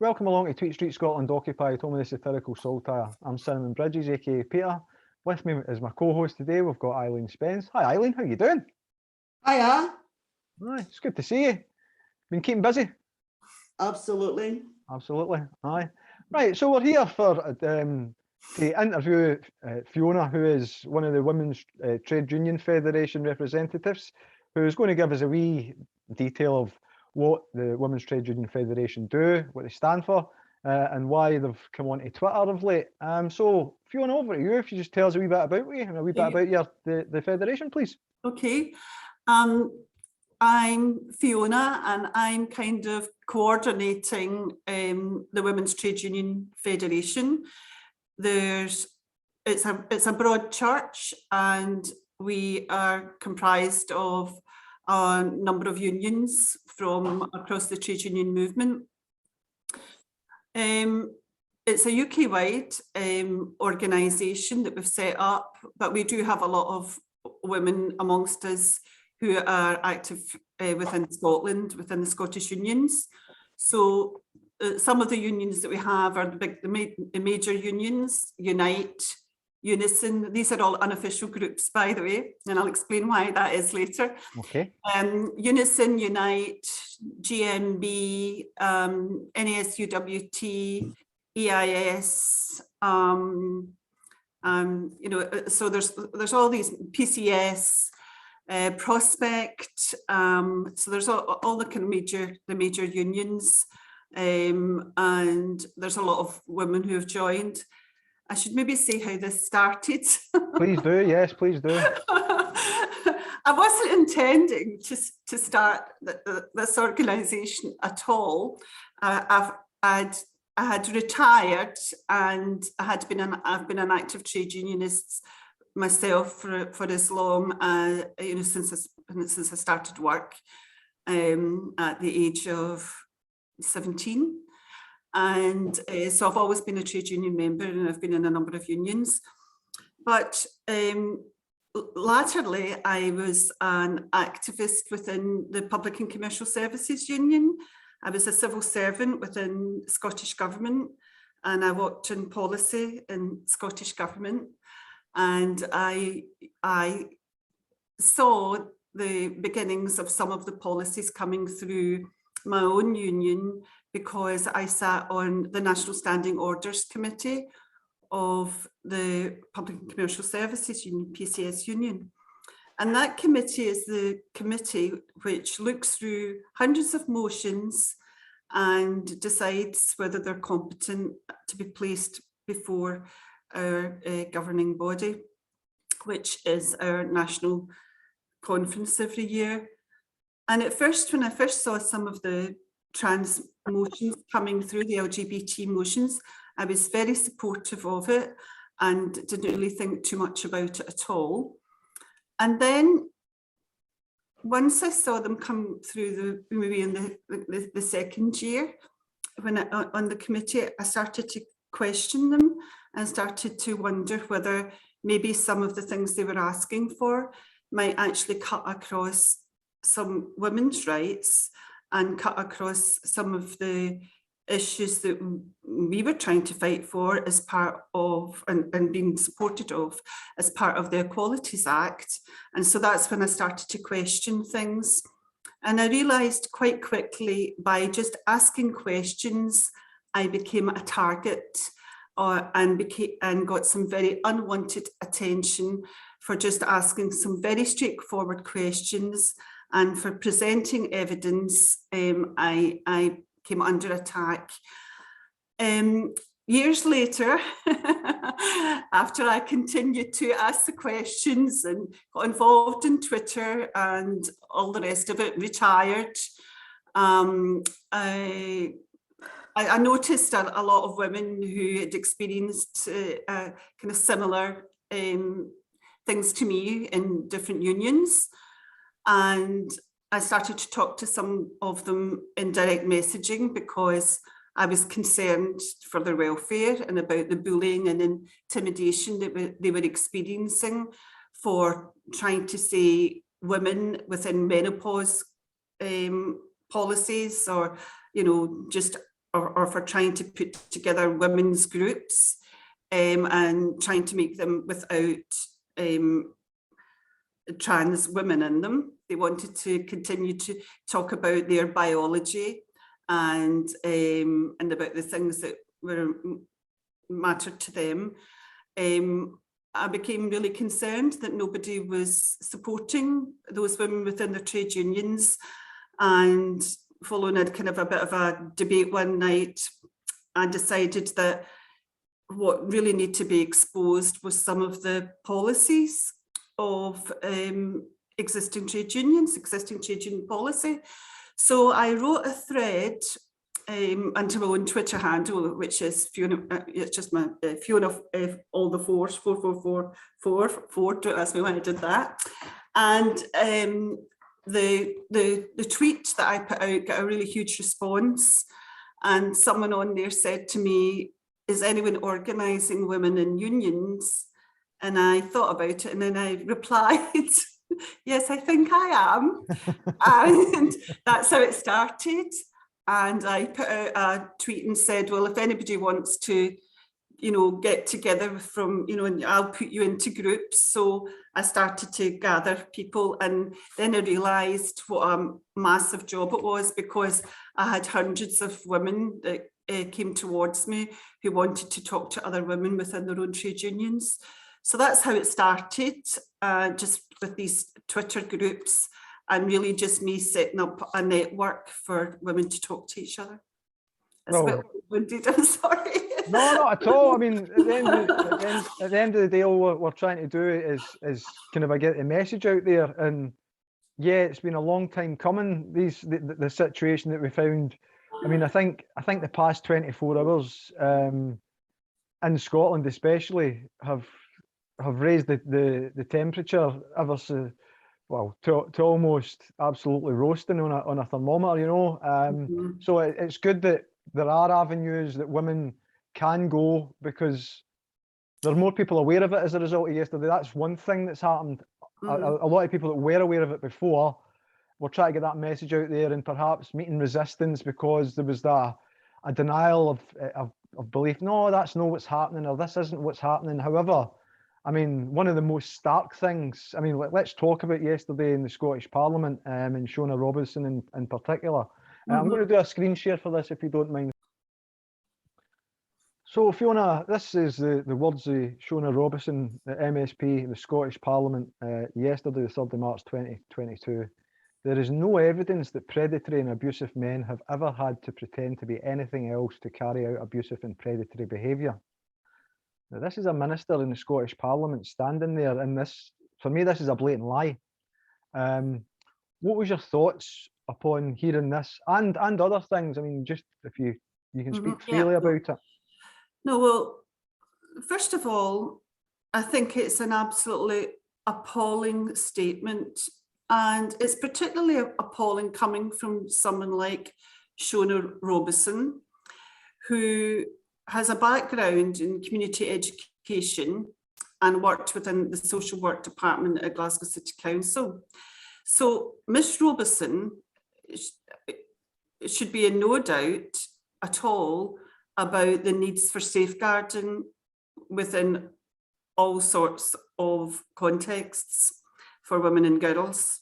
Welcome along to Tweet Street Scotland Occupied, home of the satirical saltire. I'm Cinnamon Bridges, aka Peter. With me is my co-host today, we've got Eileen Spence. Hi Eileen, how you doing? Hiya. Aye, it's good to see you. Been keeping busy? Absolutely. Absolutely, aye. Right, so we're here for to interview Fiona, who is one of the Women's Trade Union Federation representatives, who's going to give us a wee detail of what the Women's Trade Union Federation do, what they stand for, and why they've come onto Twitter of late. So Fiona, over to you. If you just tell us a wee bit about you and a wee bit about the federation, please. Okay. I'm Fiona, and I'm kind of coordinating the Women's Trade Union Federation. It's a broad church, and we are comprised of a number of unions from across the trade union movement. It's a UK-wide organisation that we've set up, but we do have a lot of women amongst us who are active within Scotland, within the Scottish unions. So some of the unions that we have are the major unions: Unite, Unison. These are all unofficial groups, by the way, and I'll explain why that is later. Okay. Unison, Unite, GMB, NASUWT, EIS, so there's all these, PCS, Prospect, so there's all the kind of major unions, and there's a lot of women who have joined. I should maybe say how this started. Please do, yes, please do. I wasn't intending to start this organisation at all. I had retired, and I've been an active trade unionist myself for as long as since I started work at the age of 17. And so I've always been a trade union member, and I've been in a number of unions. But latterly, I was an activist within the Public and Commercial Services Union. I was a civil servant within Scottish Government, and I worked in policy in Scottish Government. And I saw the beginnings of some of the policies coming through my own union, because I sat on the National Standing Orders Committee of the Public and Commercial Services Union, PCS Union. And that committee is the committee which looks through hundreds of motions and decides whether they're competent to be placed before our governing body, which is our national conference every year. And at first, when I first saw some of the trans motions coming through, the LGBT motions, I was very supportive of it and didn't really think too much about it at all. And then once I saw them come through maybe in the second year, when on the committee, I started to question them and started to wonder whether maybe some of the things they were asking for might actually cut across some women's rights and cut across some of the issues that we were trying to fight for as part of, and being supported of, as part of the Equalities Act. And so that's when I started to question things. And I realised quite quickly, by just asking questions, I became a target and got some very unwanted attention for just asking some very straightforward questions. And for presenting evidence, I came under attack. Years later, after I continued to ask the questions and got involved in Twitter and all the rest of it, retired, I noticed a lot of women who had experienced kind of similar things to me in different unions. And I started to talk to some of them in direct messaging, because I was concerned for their welfare and about the bullying and intimidation that they were experiencing for trying to say women within menopause policies, or, you know, just or for trying to put together women's groups and trying to make them without trans women in them. They wanted to continue to talk about their biology and about the things that were mattered to them. I became really concerned that nobody was supporting those women within their trade unions, and following a kind of a bit of a debate one night, I decided that what really needed to be exposed was some of the policies of existing trade union policy. So I wrote a thread onto my own Twitter handle, which is Fiona, it's just my Fiona all the fours, 4444, don't ask me why I did that. And the tweet that I put out got a really huge response, and someone on there said to me, is anyone organising women in unions? And I thought about it, and then I replied, yes, I think I am. And that's how it started. And I put out a tweet and said, well, if anybody wants to, you know, get together from, you know, and I'll put you into groups. So I started to gather people, and then I realised what a massive job it was, because I had hundreds of women that came towards me who wanted to talk to other women within their own trade unions. So that's how it started, just with these Twitter groups, and really just me setting up a network for women to talk to each other. That's a bit winded, I'm sorry. No, not at all. I mean, at the end of the day, all we're trying to do is kind of get the message out there. And yeah, it's been a long time coming, the situation that we found. I mean, I think the past 24 hours in Scotland especially have raised the temperature ever so, well, to almost absolutely roasting on a thermometer, you know. So it's good that there are avenues that women can go, because there are more people aware of it as a result of yesterday. That's one thing that's happened. A lot of people that were aware of it before were trying to get that message out there, and perhaps meeting resistance because there was a denial of belief. No, that's not what's happening, or this isn't what's happening. However, I mean, one of the most stark things, I mean, let's talk about yesterday in the Scottish Parliament, and Shona Robison in particular. I'm going to do a screen share for this, if you don't mind. So Fiona, this is the words of Shona Robison, the MSP in the Scottish Parliament yesterday, the 3rd of March 2022. There is no evidence that predatory and abusive men have ever had to pretend to be anything else to carry out abusive and predatory behaviour. Now, this is a minister in the Scottish Parliament standing there, and this, for me, this is a blatant lie. What was your thoughts upon hearing this and other things? I mean, just if you can speak freely about it. No, well, first of all, I think it's an absolutely appalling statement, and it's particularly appalling coming from someone like Shona Robison, who has a background in community education and worked within the social work department at Glasgow City Council. So Miss Robison should be in no doubt at all about the needs for safeguarding within all sorts of contexts for women and girls.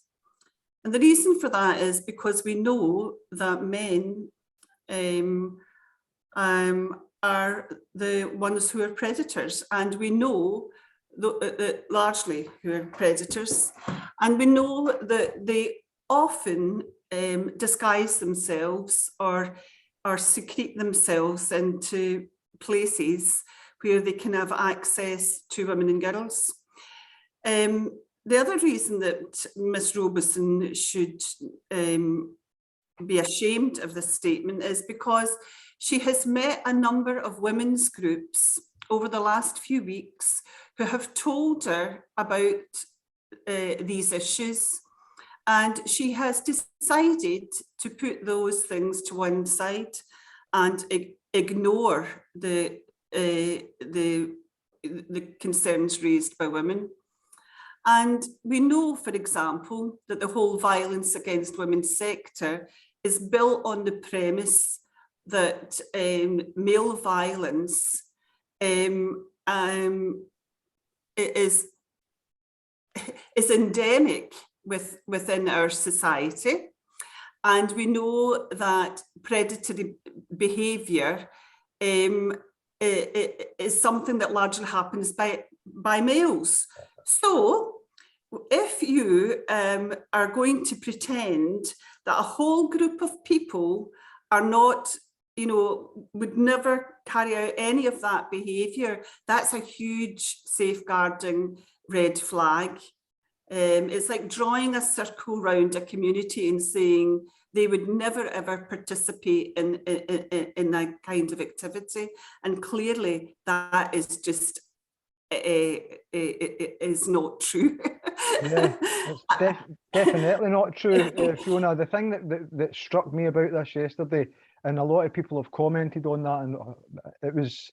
And the reason for that is because we know that men are the ones who are predators, and we know that largely who are predators, and we know that they often disguise themselves or secrete themselves into places where they can have access to women and girls. The other reason that Ms. Robison should be ashamed of this statement is because she has met a number of women's groups over the last few weeks who have told her about these issues, and she has decided to put those things to one side and ignore the concerns raised by women. And we know, for example, that the whole violence against women sector is built on the premise that male violence is endemic within our society. And we know that predatory behaviour is something that largely happens by males. So if you are going to pretend that a whole group of people are not, would never carry out any of that behaviour, that's a huge safeguarding red flag. It's like drawing a circle around a community and saying they would never ever participate in that kind of activity. And clearly that is just, is not true. Yeah, it's definitely not true, Fiona. The thing that struck me about this yesterday, and a lot of people have commented on that, and it was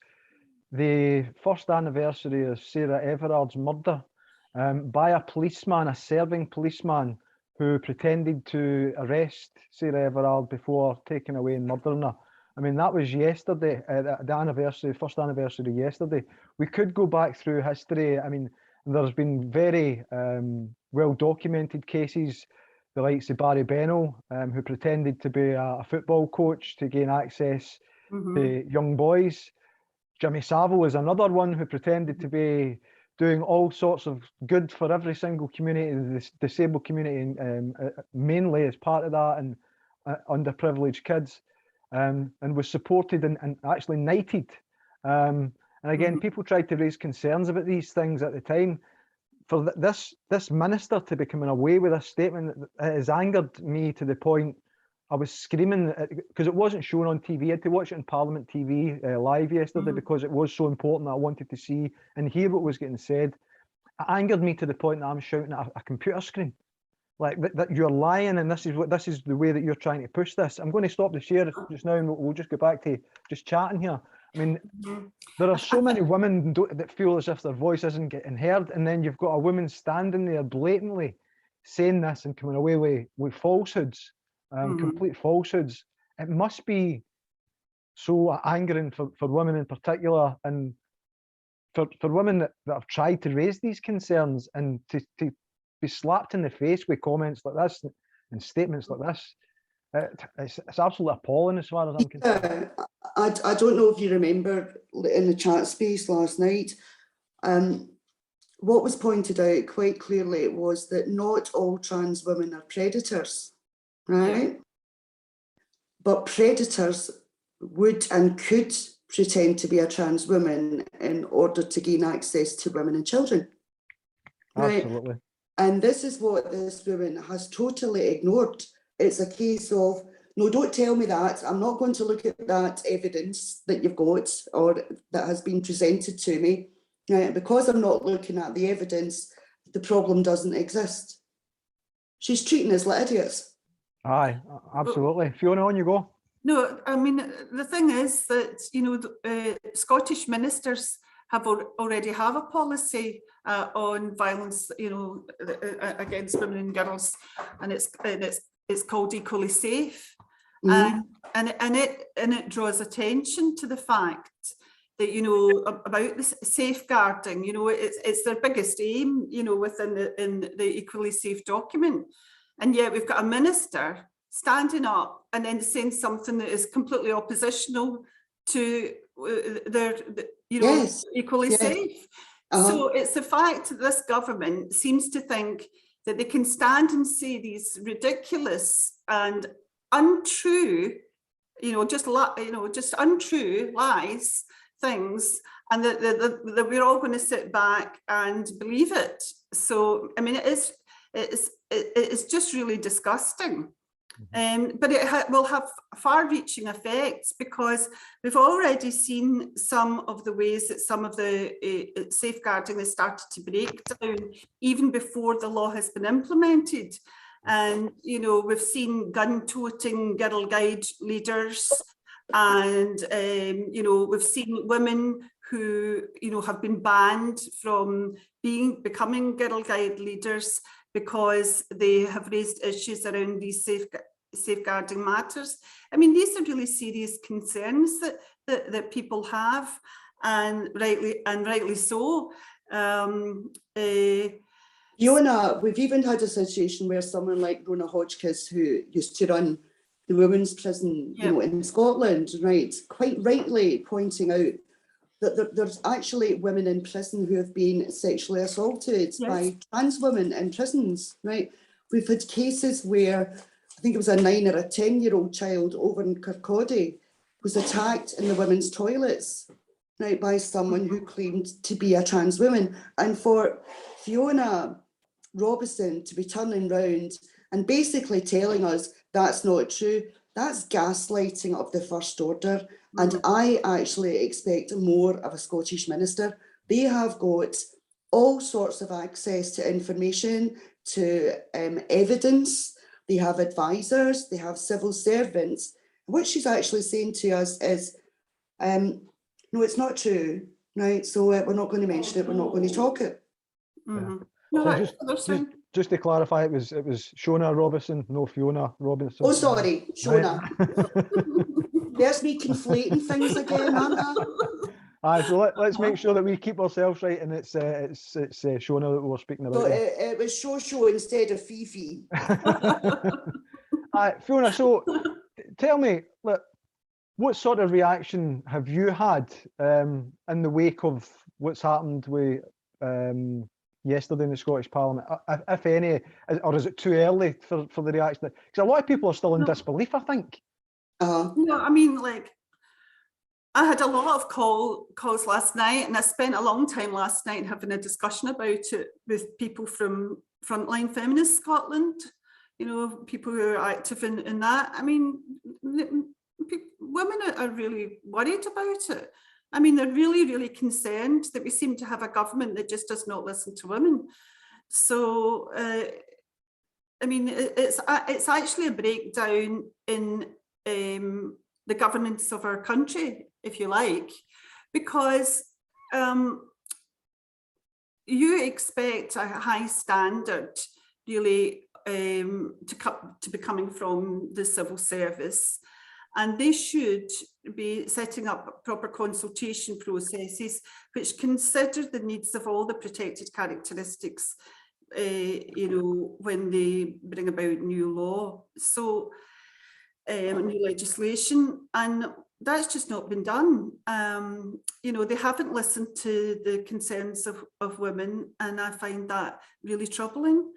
the first anniversary of Sarah Everard's murder by a policeman, a serving policeman, who pretended to arrest Sarah Everard before taking away and murdering her. I mean, that was yesterday, the anniversary, first anniversary yesterday. We could go back through history. I mean, there's been very well documented cases, the likes of Barry Bennell, who pretended to be a football coach to gain access to young boys. Jimmy Savile is another one who pretended to be doing all sorts of good for every single community, the disabled community, mainly as part of that, and underprivileged kids, and was supported and actually knighted. And again, people tried to raise concerns about these things at the time. For this minister to be coming away with a statement, it has angered me to the point I was screaming, because it wasn't shown on TV. I had to watch it on Parliament TV live yesterday because it was so important that I wanted to see and hear what was getting said. It angered me to the point that I'm shouting at a computer screen, like that you're lying, and this is the way that you're trying to push this. I'm going to stop the share just now, and we'll just go back to just chatting here. I mean, there are so many women that feel as if their voice isn't getting heard, and then you've got a woman standing there blatantly saying this and coming away with falsehoods. Complete falsehoods. It must be so angering for women in particular, and for women that have tried to raise these concerns, and to be slapped in the face with comments like this and statements like this. It's absolutely appalling as far as I'm concerned. I don't know if you remember in the chat space last night, what was pointed out quite clearly was that not all trans women are predators. Right? But predators would and could pretend to be a trans woman in order to gain access to women and children. Right? Absolutely. And this is what this woman has totally ignored. It's a case of, no, don't tell me that. I'm not going to look at that evidence that you've got or that has been presented to me. Right? Because I'm not looking at the evidence, the problem doesn't exist. She's treating us like idiots. Aye, absolutely. Fiona, on you go. No, I mean, the thing is that, Scottish ministers have already have a policy on violence, against women and girls, and it's called Equally Safe. And it draws attention to the fact that, about this safeguarding, it's their biggest aim, within the Equally Safe document. And yet we've got a minister standing up and then saying something that is completely oppositional to their, yes. Equally Safe. So it's the fact that this government seems to think that they can stand and say these ridiculous and untrue, just untrue lies, things, and that we're all going to sit back and believe it. So, I mean, it's just really disgusting. But it will have far-reaching effects, because we've already seen some of the ways that some of the safeguarding has started to break down even before the law has been implemented. And, we've seen gun-toting Girl Guide leaders, and, we've seen women who, have been banned from becoming Girl Guide leaders because they have raised issues around these safeguarding matters. I mean, these are really serious concerns that people have, and rightly so. Fiona, we've even had a situation where someone like Rona Hodgkiss, who used to run the women's prison, you know, in Scotland, right, quite rightly pointing out that there's actually women in prison who have been sexually assaulted by trans women in prisons, right? We've had cases where, I think it was a 9 or a 10-year-old child over in Kirkcaldy was attacked in the women's toilets, right, by someone who claimed to be a trans woman. And for Fiona Robison to be turning round and basically telling us that's not true, that's gaslighting of the first order. And I actually expect more of a Scottish minister. They have got all sorts of access to information, to evidence. They have advisors, they have civil servants. What she's actually saying to us is, no, it's not true, right? So we're not going to mention it, we're not going to talk it. So just to clarify, it was Shona Robinson, no Fiona Robinson. Oh, sorry, Shona. There's me conflating things again, aren't I? So let's make sure that we keep ourselves right, and it's Shona that we're speaking about. So it was Shosho instead of Fifi. Fiona, so tell me, look, what sort of reaction have you had in the wake of what's happened with yesterday in the Scottish Parliament, if any, or is it too early for the reaction? Because a lot of people are still in disbelief, I think. No, I mean, like, I had a lot of calls last night, and I spent a long time last night having a discussion about it with people from Frontline Feminist Scotland, you know, people who are active in that. I mean, women are really worried about it. I mean, they're really, really concerned that we seem to have a government that just does not listen to women. So, I mean, it's actually a breakdown in the governance of our country, if you like, because you expect a high standard, really, to be coming from the civil service. And they should be setting up proper consultation processes which consider the needs of all the protected characteristics, you know, when they bring about new law. So, new legislation, and that's just not been done. You know, they haven't listened to the concerns of women, and I find that really troubling.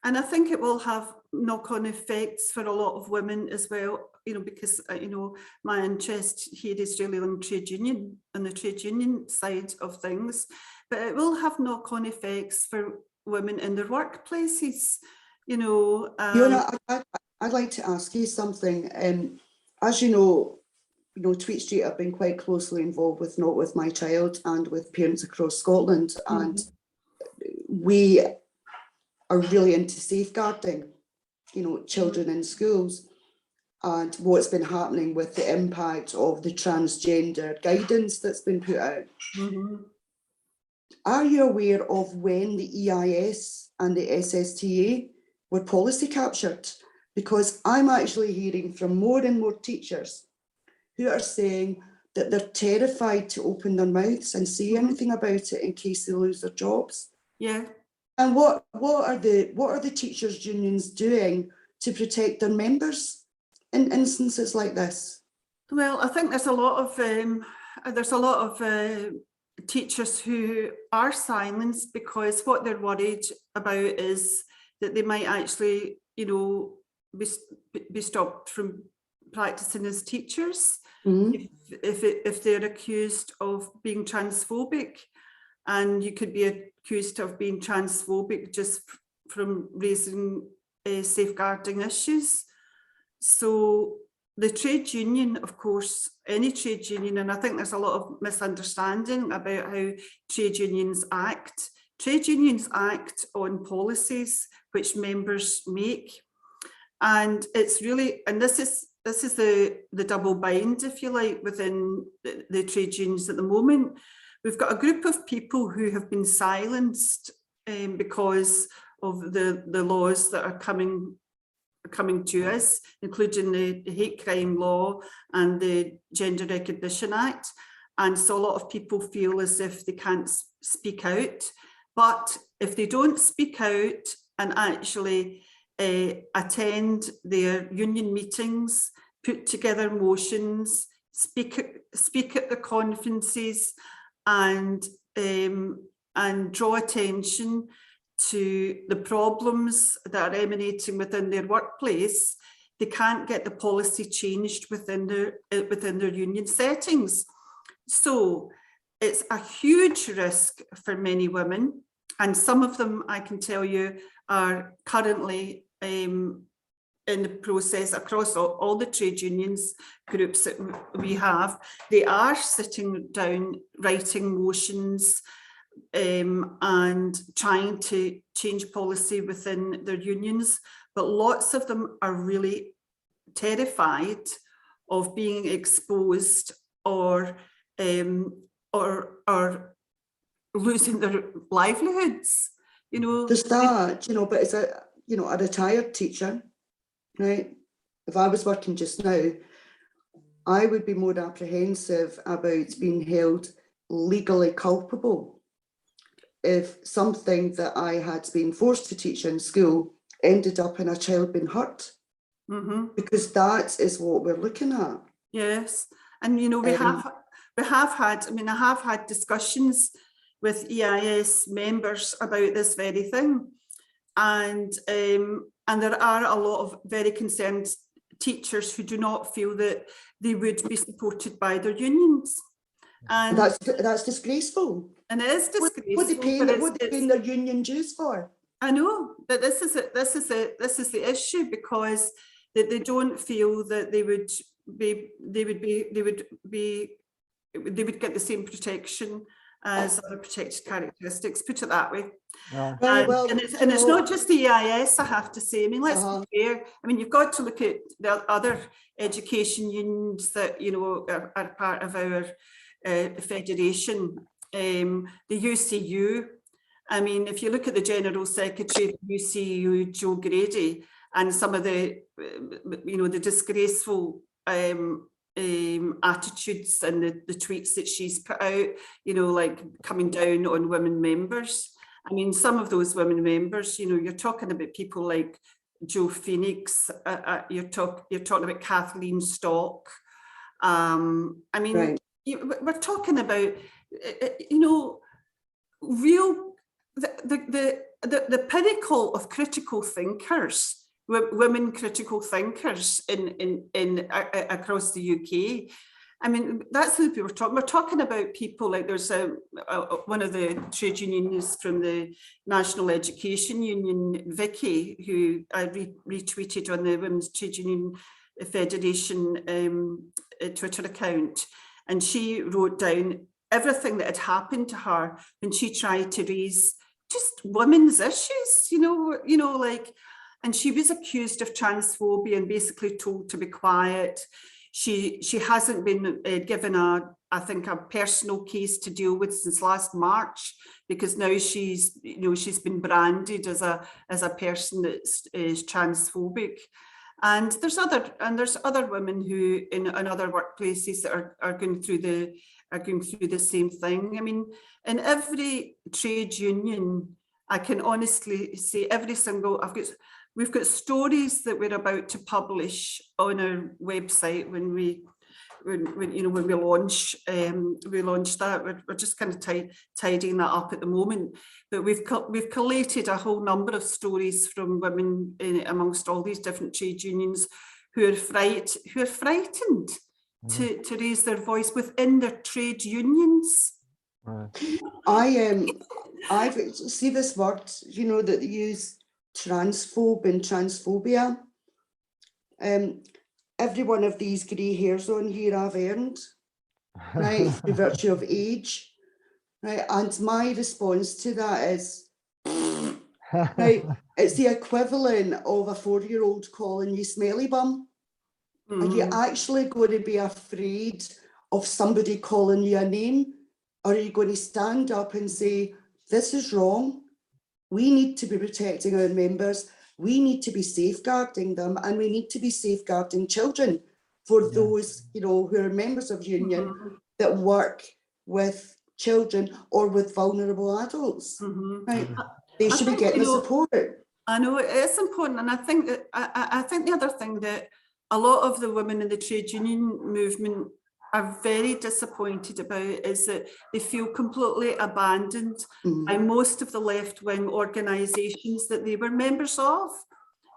And I think it will have knock-on effects for a lot of women as well, you know, because, you know, my interest here is really on the trade union side of things, but it will have knock-on effects for women in their workplaces, you know. Fiona, I'd like to ask you something. As you know, Tweed Street have been quite closely involved with Not With My Child and with Parents Across Scotland, and we are really into safeguarding, you know, children in schools, and what's been happening with the impact of the transgender guidance that's been put out. Are you aware of when the EIS and the SSTA were policy captured? Because I'm actually hearing from more and more teachers who are saying that they're terrified to open their mouths and say anything about it in case they lose their jobs. Yeah. And what are the teachers' unions doing to protect their members in instances like this? Well, I think there's a lot of teachers who are silenced because what they're worried about is that they might actually, you know, be stopped from practicing as teachers if they're accused of being transphobic. And you could be accused of being transphobic just from raising safeguarding issues. So the trade union, of course, any trade union, and I think there's a lot of misunderstanding about how trade unions act. Trade unions act on policies which members make. And it's really, and this is the double bind, if you like, within the trade unions at the moment. We've got a group of people who have been silenced because of the laws that are coming coming to us, including the hate crime law and the Gender Recognition Act. And so a lot of people feel as if they can't speak out. But if they don't speak out and actually attend their union meetings, put together motions, speak at the conferences, and draw attention to the problems that are emanating within their workplace, they can't get the policy changed within their union settings. So it's a huge risk for many women, and some of them, I can tell you, are currently in the process across all the trade unions groups that we have. They are sitting down, writing motions, and trying to change policy within their unions, but lots of them are really terrified of being exposed or losing their livelihoods. You know, there's that, you know, but as a retired teacher, right? If I was working just now, I would be more apprehensive about being held legally culpable if something that I had been forced to teach in school ended up in a child being hurt, because that is what we're looking at. Yes, and you know, we have had, I mean, I have had discussions with EIS members about this very thing, and there are a lot of very concerned teachers who do not feel that they would be supported by their unions. And that's disgraceful. And it is disgraceful. What they paying their union dues for? I know, but this is the issue, because they don't feel that they would get the same protection as other protected characteristics, put it that way. Yeah. And it's not just the EIS, I have to say. I mean, let's be fair. I mean, you've got to look at the other education unions that, you know, are part of our federation. The UCU, I mean, if you look at the General Secretary of the UCU, Joe Grady, and some of the, you know, the disgraceful attitudes and the tweets that she's put out, you know, like coming down on women members. I mean, some of those women members, you know, you're talking about people like Joe Phoenix, you're talking about Kathleen Stock. I mean, right. We're talking about, you know, real, the pinnacle of critical thinkers, women critical thinkers in across the UK. I mean, that's who we were talking. We're talking about people like, there's one of the trade unions from the National Education Union, Vicky, who I retweeted on the Women's Trade Union Federation Twitter account, and she wrote down everything that had happened to her when she tried to raise just women's issues, you know, like, and she was accused of transphobia and basically told to be quiet. She hasn't been given I think a personal case to deal with since last March, because now she's been branded as a person that is transphobic. And there's other women who in other workplaces that are going through the same thing. I mean, in every trade union, I can honestly say we've got stories that we're about to publish on our website when we launch that. We're just kind of tidying that up at the moment, but we've collated a whole number of stories from women amongst all these different trade unions who are frightened to raise their voice within their trade unions. I see this word, you know, that they use, transphobe and transphobia. Every one of these grey hairs on here I've earned, right, by virtue of age, right? And my response to that is, right, it's the equivalent of a 4-year-old calling you smelly bum. Are you actually going to be afraid of somebody calling you a name? Or are you going to stand up and say, this is wrong, we need to be protecting our members, we need to be safeguarding them, and we need to be safeguarding children for those, you know, who are members of union that work with children or with vulnerable adults. Right? They should be getting the support. I know it is important, and I think that I think the other thing that a lot of the women in the trade union movement are very disappointed about is that they feel completely abandoned by most of the left-wing organisations that they were members of.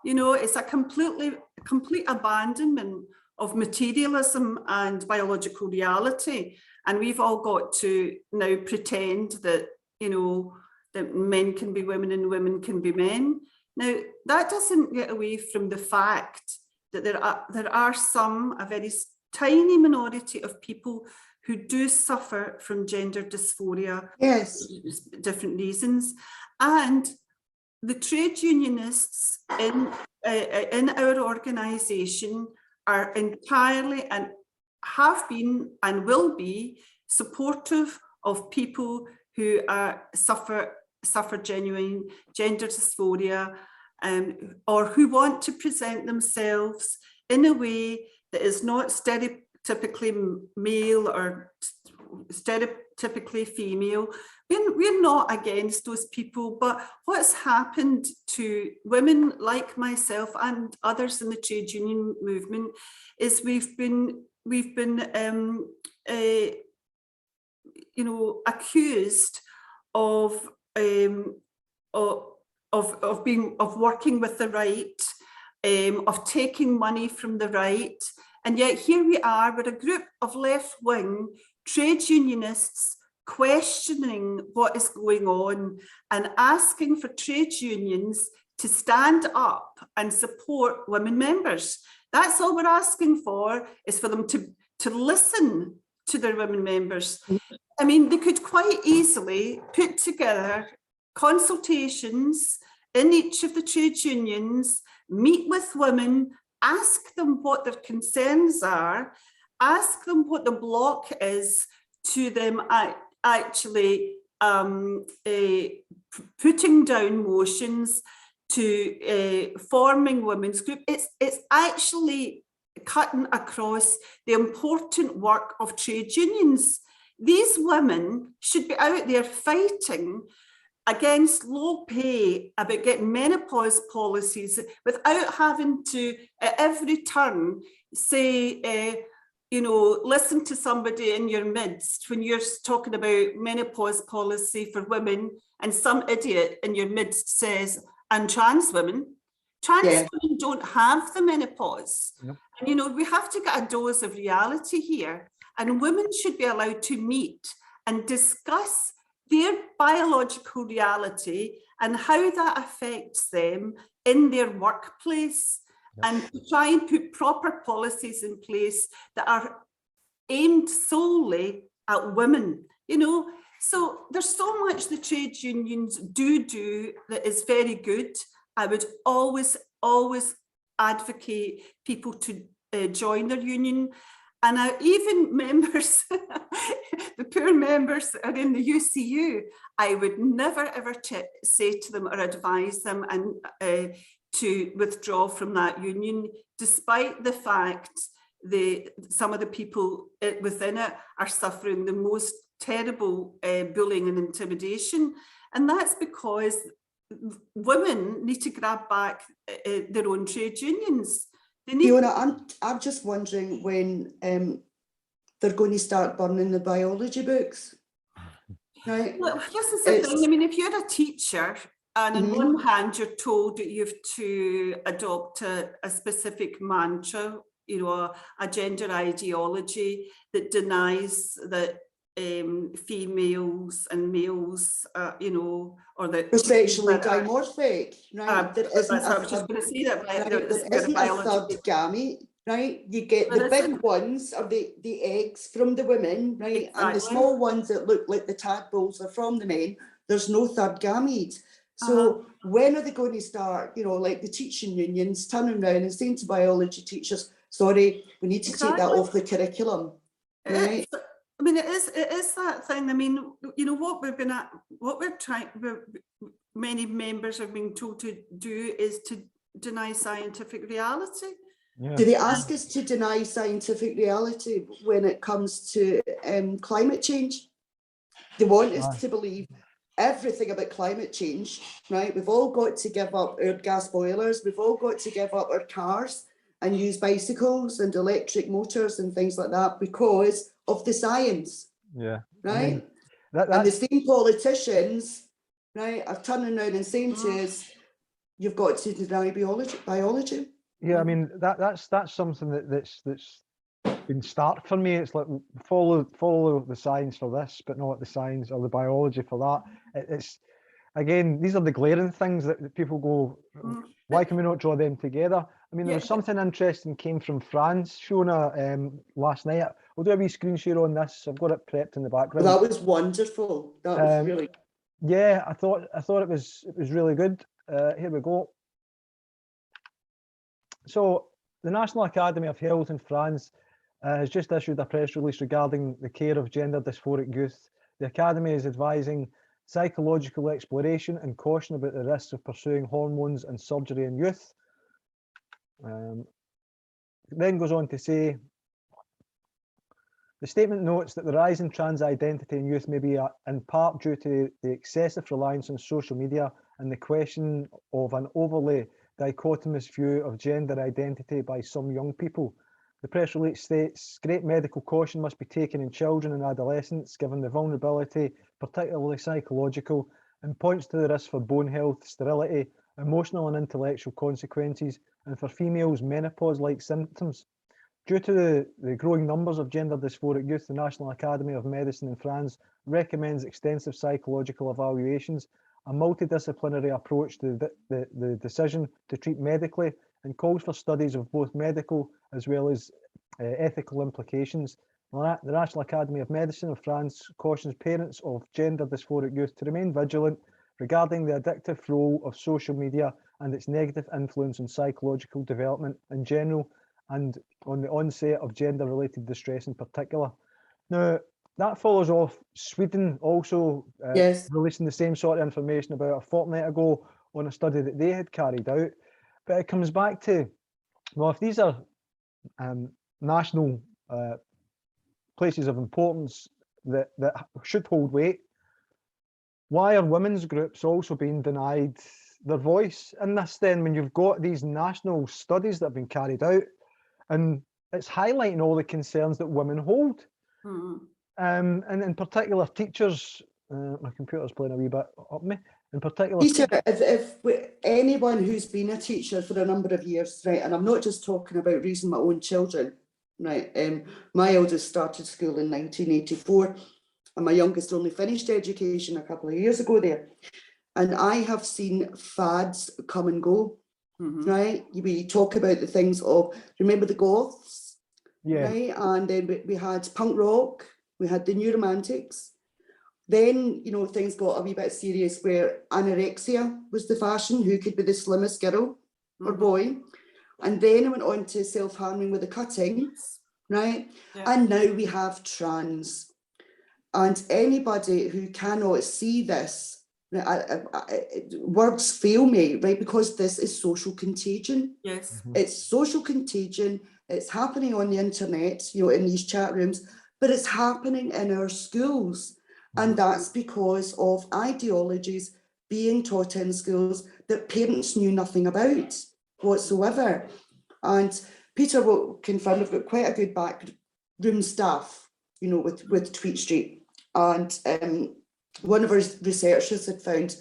You know, it's a complete abandonment of materialism and biological reality, and we've all got to now pretend that, you know, that men can be women and women can be men. Now, that doesn't get away from the fact that there are a very tiny minority of people who do suffer from gender dysphoria, yes, different reasons. And the trade unionists in our organisation are entirely, and have been and will be, supportive of people who suffer genuine gender dysphoria, or who want to present themselves in a way that is not stereotypically male or stereotypically female. We're not against those people, but what's happened to women like myself and others in the trade union movement is we've been you know, accused of working with the right, of taking money from the right, and yet here we are with a group of left-wing trade unionists questioning what is going on and asking for trade unions to stand up and support women members. That's all we're asking for, is for them to listen to their women members. I mean, they could quite easily put together consultations in each of the trade unions, meet with women, ask them what their concerns are, ask them what the block is to them actually putting down motions to forming women's group. It's actually cutting across the important work of trade unions. These women should be out there fighting against low pay, about getting menopause policies, without having to, at every turn, say, you know, listen to somebody in your midst when you're talking about menopause policy for women, and some idiot in your midst says, and trans women. Trans women don't have the menopause. Nope. And, you know, we have to get a dose of reality here. And women should be allowed to meet and discuss their biological reality and how that affects them in their workplace, and to try and put proper policies in place that are aimed solely at women, you know. So there's so much the trade unions do that is very good. I would always advocate people to join their union. And even members, the poor members that are in the UCU, I would never ever say to them or advise them and to withdraw from that union, despite the fact some of the people within it are suffering the most terrible bullying and intimidation. And that's because women need to grab back their own trade unions. Fiona, I'm just wondering when they're going to start burning the biology books. Right? Well, this is the thing. I mean, if you're a teacher and on one hand you're told that you have to adopt a specific mantra, you know, a gender ideology that denies that females and males, you know, or that are sexually dimorphic, right? There isn't I was just going to say that, right? There isn't a third gamete, right? You get the big ones, or the eggs from the women, right? Exactly. And the small ones that look like the tadpoles are from the men. There's no third gamete. So when are they going to start, you know, like the teaching unions turning around and saying to biology teachers, sorry, we need to take that off the curriculum, right? I mean, it is that thing. I mean, you know, what we're trying, many members are being told to do is to deny scientific reality. Yeah. Do they ask us to deny scientific reality when it comes to climate change? They want us to believe everything about climate change, right? We've all got to give up our gas boilers. We've all got to give up our cars and use bicycles and electric motors and things like that because of the science. Yeah. Right? I mean, and the same politicians, right, are turning around and saying to us, you've got to deny biology. Yeah, I mean, that's something that's been stark for me. It's like follow the science for this, but not the science or the biology for that. It's again, these are the glaring things that people go, why can we not draw them together? I mean, there was something interesting came from France, Shona, last night. We'll do a wee screen share on this. I've got it prepped in the background. Well, that was wonderful. That was really. Yeah, I thought it was really good. Here we go. So the National Academy of Health in France has just issued a press release regarding the care of gender dysphoric youth. The Academy is advising psychological exploration and caution about the risks of pursuing hormones and surgery in youth. Then goes on to say, the statement notes that the rise in trans identity in youth may be in part due to the excessive reliance on social media and the question of an overly dichotomous view of gender identity by some young people. The press release states great medical caution must be taken in children and adolescents given the vulnerability, particularly psychological, and points to the risk for bone health, sterility, emotional and intellectual consequences, and for females menopause-like symptoms. Due to the growing numbers of gender dysphoric youth, the National Academy of Medicine in France recommends extensive psychological evaluations, a multidisciplinary approach to the decision to treat medically, and calls for studies of both medical as well as ethical implications. The National Academy of Medicine of France cautions parents of gender dysphoric youth to remain vigilant regarding the addictive role of social media and its negative influence on psychological development in general and on the onset of gender-related distress in particular. Now, that follows off Sweden also releasing the same sort of information about a fortnight ago on a study that they had carried out. But it comes back to, well, if these are national places of importance that should hold weight, why are women's groups also being denied their voice in this then, when you've got these national studies that have been carried out and it's highlighting all the concerns that women hold? And in particular teachers, my computer's playing a wee bit up me, in particular Peter, if anyone who's been a teacher for a number of years, right, and I'm not just talking about raising my own children, right, my eldest started school in 1984 and my youngest only finished education a couple of years ago there. And I have seen fads come and go, right? We talk about the things of, remember the goths, right? And then we had punk rock, we had the new romantics. Then, you know, things got a wee bit serious where anorexia was the fashion, who could be the slimmest girl or boy. And then it went on to self-harming with the cutting, right? And now we have trans. And anybody who cannot see this, words fail me, right? Because this is social contagion. Yes. It's social contagion. It's happening on the internet, you know, in these chat rooms, but it's happening in our schools. And that's because of ideologies being taught in schools that parents knew nothing about whatsoever. And Peter will confirm we've got quite a good backroom staff, you know, with Tweet Street. And one of our researchers had found,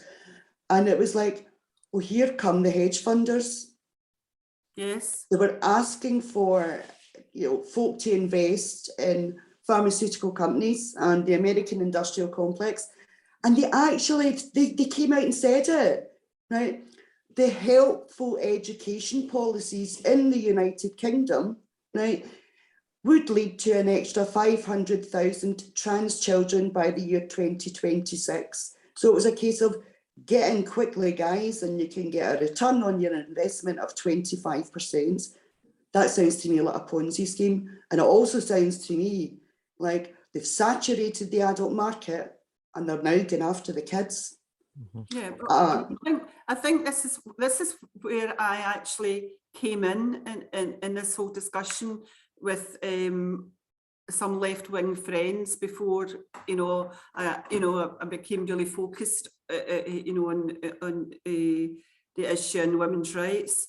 and it was like, well, here come the hedge funders. Yes. They were asking for, you know, folk to invest in pharmaceutical companies and the American industrial complex. And they actually, they came out and said it, right? The helpful education policies in the United Kingdom, right, would lead to an extra 500,000 trans children by the year 2026. So it was a case of get in quickly, guys, and you can get a return on your investment of 25%. That sounds to me like a Ponzi scheme. And it also sounds to me like they've saturated the adult market, and they're now going after the kids. Yeah, but I think this is where I actually came in this whole discussion with some left-wing friends before I became really focused on the issue on women's rights.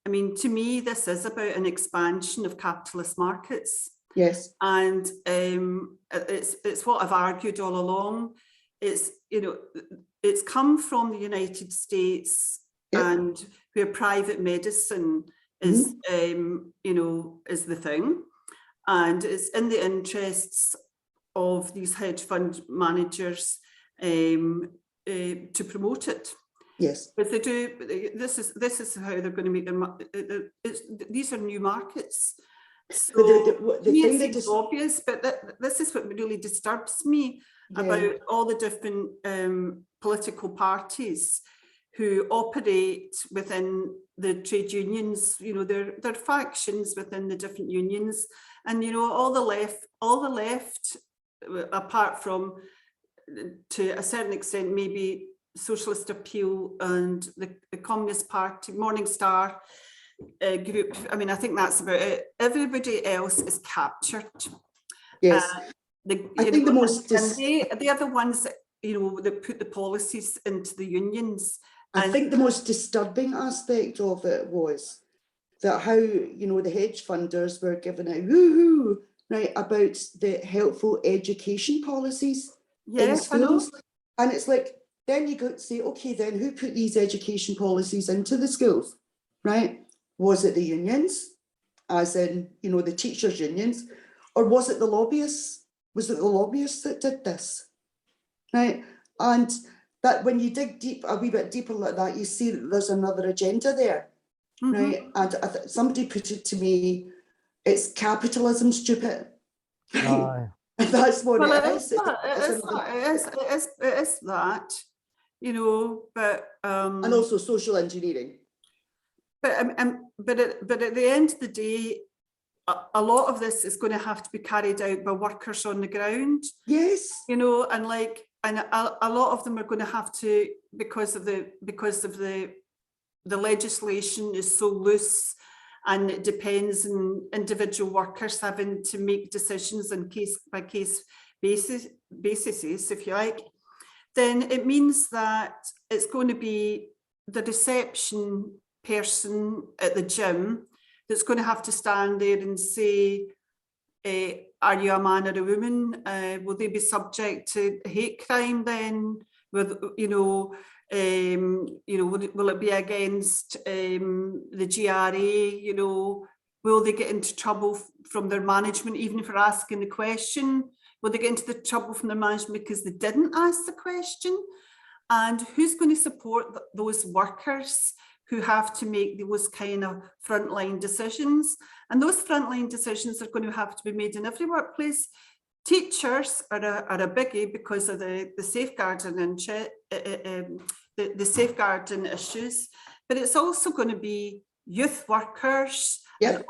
I mean, to me, this is about an expansion of capitalist markets. Yes. And it's what I've argued all along. It's, it's come from the United States, yep. And where private medicine is, is the thing. And it's in the interests of these hedge fund managers to promote it. Yes. But they do, this is how they're going to make their, these are new markets. So the thing that is obvious, but this is what really disturbs me about all the different political parties who operate within the trade unions. There are factions within the different unions, and all the left, apart from to a certain extent maybe Socialist Appeal and the Communist Party, Morning Star group. I mean, I think that's about it. Everybody else is captured. Yes. I think the most they are the ones that that put the policies into the unions. I think the most disturbing aspect of it was that how the hedge funders were given a woohoo right about the helpful education policies in schools, and it's like then you go to say, okay, then who put these education policies into the schools, right? Was it the unions, as in the teachers' unions, or was it the lobbyists? Was it the lobbyists that did this, right? And that when you dig deep, a wee bit deeper like that, you see that there's another agenda there, right? And somebody put it to me, it's capitalism, stupid. Right? And that's what it is. It is that, but and also social engineering. But at the end of the day, a lot of this is going to have to be carried out by workers on the ground. Yes. And a lot of them are going to have to, because of the legislation is so loose, and it depends on individual workers having to make decisions on case by case basis, if you like. Then it means that it's going to be the reception person at the gym that's going to have to stand there and say, are you a man or a woman? Will they be subject to hate crime then? Will it be against the GRA? Will they get into trouble from their management even for asking the question? Will they get into the trouble from their management because they didn't ask the question? And who's going to support those workers who have to make those kind of frontline decisions? And those frontline decisions are going to have to be made in every workplace. Teachers are a biggie because of the safeguarding and the safeguarding issues, but it's also going to be youth workers, and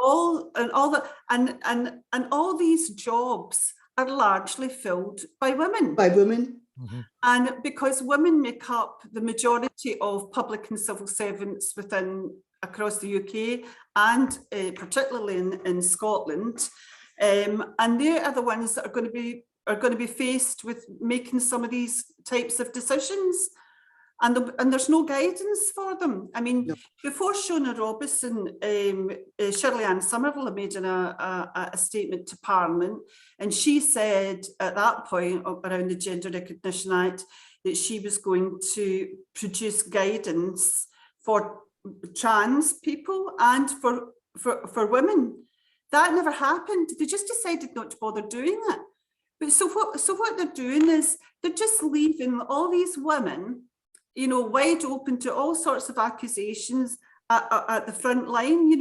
all these jobs are largely filled by women. And because women make up the majority of public and civil servants across the UK, and particularly in Scotland, and they are the ones that are going to be faced with making some of these types of decisions, and there's no guidance for them. I mean, before Shona Robison, Shirley Ann Somerville made a statement to Parliament, and she said at that point around the Gender Recognition Act that she was going to produce guidance for trans people and for women. That never happened. They just decided not to bother doing it. But so what they're doing is they're just leaving all these women, wide open to all sorts of accusations at the front line,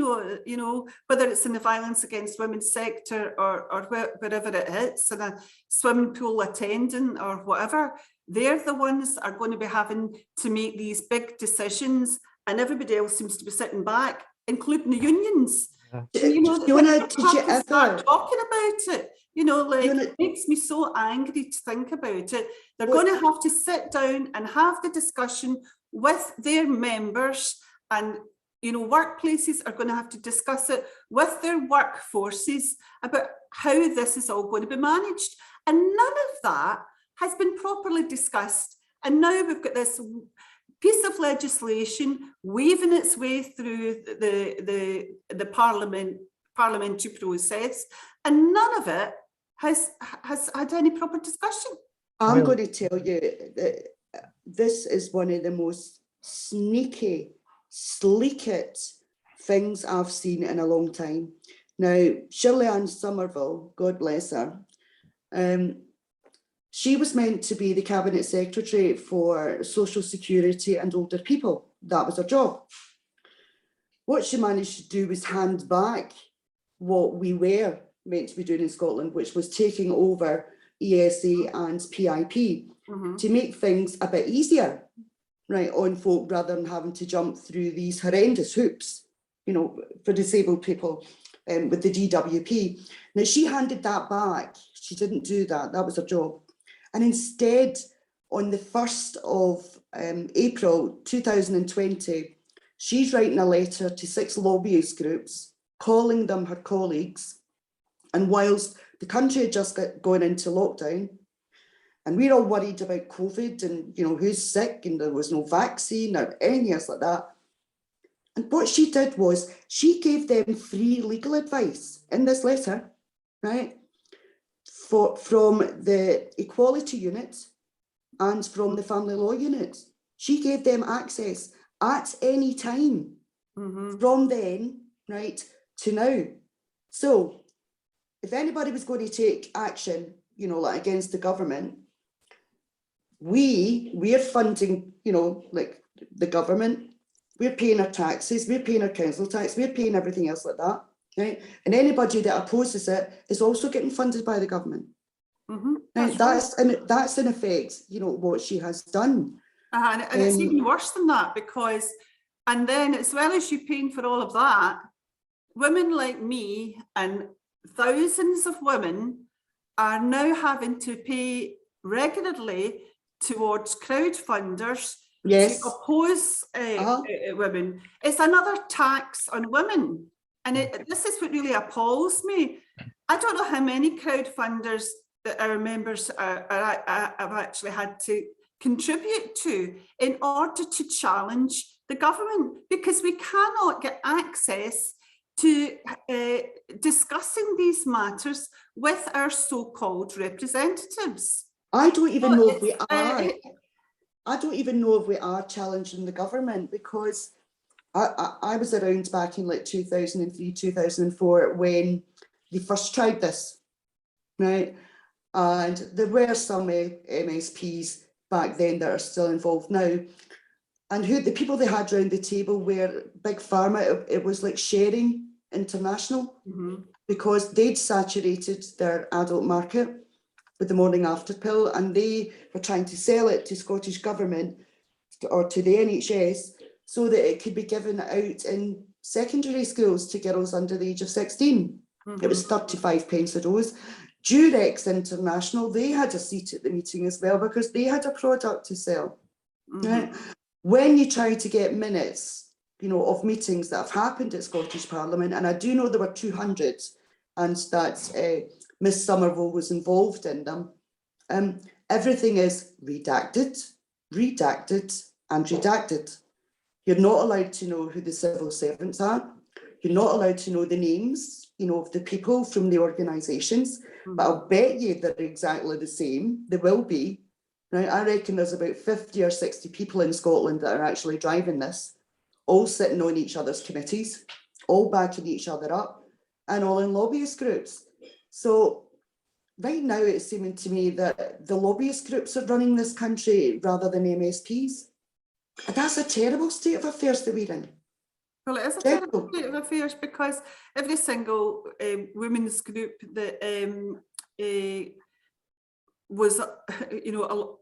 whether it's in the violence against women sector or wherever it hits, in a swimming pool attendant or whatever. They're the ones that are going to be having to make these big decisions, and everybody else seems to be sitting back, including the unions. You know, Fiona, they did have you to start ever? talking about it. You know, like, Fiona, it makes me so angry to think about it. They're What- going to have to sit down and have the discussion with their members, and, you know, workplaces are going to have to discuss it with their workforces about how this is all going to be managed. And none of that has been properly discussed. And now we've got this piece of legislation weaving its way through the parliamentary process, and none of it has had any proper discussion. I'm Well- going to tell you that this is one of the most sneaky, sleekest things I've seen in a long time. Now, Shirley Ann Somerville, God bless her, she was meant to be the Cabinet Secretary for Social Security and Older People. That was her job. What she managed to do was hand back what we were meant to be doing in Scotland, which was taking over ESA and PIP to make things a bit easier, right, on folk, rather than having to jump through these horrendous hoops, you know, for disabled people with the DWP. Now, she handed that back. She didn't do that. That was her job. And instead, on the 1st of April 2020, she's writing a letter to 6 lobbyist groups, calling them her colleagues. And whilst the country had just gone into lockdown, and we're all worried about COVID and, you know, who's sick, and there was no vaccine or anything else like that. And what she did was she gave them free legal advice in this letter, right? From the Equality Unit and from the Family Law Unit. She gave them access at any time from then, right, to now. So if anybody was going to take action, you know, like against the government, we're funding, you know, like the government, we're paying our taxes, we're paying our council tax, we're paying everything else like that, right? And anybody that opposes it is also getting funded by the government. Right? That's in effect, you know, what she has done. And it's even worse than that, because, and then as well as you paying for all of that, women like me and thousands of women are now having to pay regularly towards crowdfunders to oppose women. It's another tax on women. And this is what really appalls me. I don't know how many crowdfunders that our members have actually had to contribute to in order to challenge the government, because we cannot get access to discussing these matters with our so-called representatives. I don't even know if we are. I don't even know if we are challenging the government, because I was around back in like 2003, 2004 when they first tried this, right? And there were some MSPs back then that are still involved now. And who the people they had around the table were Big Pharma. It was like Sharing International, because they'd saturated their adult market with the morning after pill, and they were trying to sell it to Scottish Government or to the NHS so that it could be given out in secondary schools to girls under the age of 16. It was 35 pence a dose. Durex International, they had a seat at the meeting as well, because they had a product to sell. Right? When you try to get minutes, you know, of meetings that have happened at Scottish Parliament, and I do know there were 200, and that Miss Somerville was involved in them, everything is redacted, redacted, and redacted. You're not allowed to know who the civil servants are. You're not allowed to know the names, you know, of the people from the organisations. But I'll bet you they're exactly the same. They will be. Right? I reckon there's about 50 or 60 people in Scotland that are actually driving this, all sitting on each other's committees, all backing each other up, and all in lobbyist groups. So right now it's seeming to me that the lobbyist groups are running this country rather than MSPs. And that's a terrible state of affairs that we're in. Well, it is a terrible state of affairs, because every single women's group that was, you know,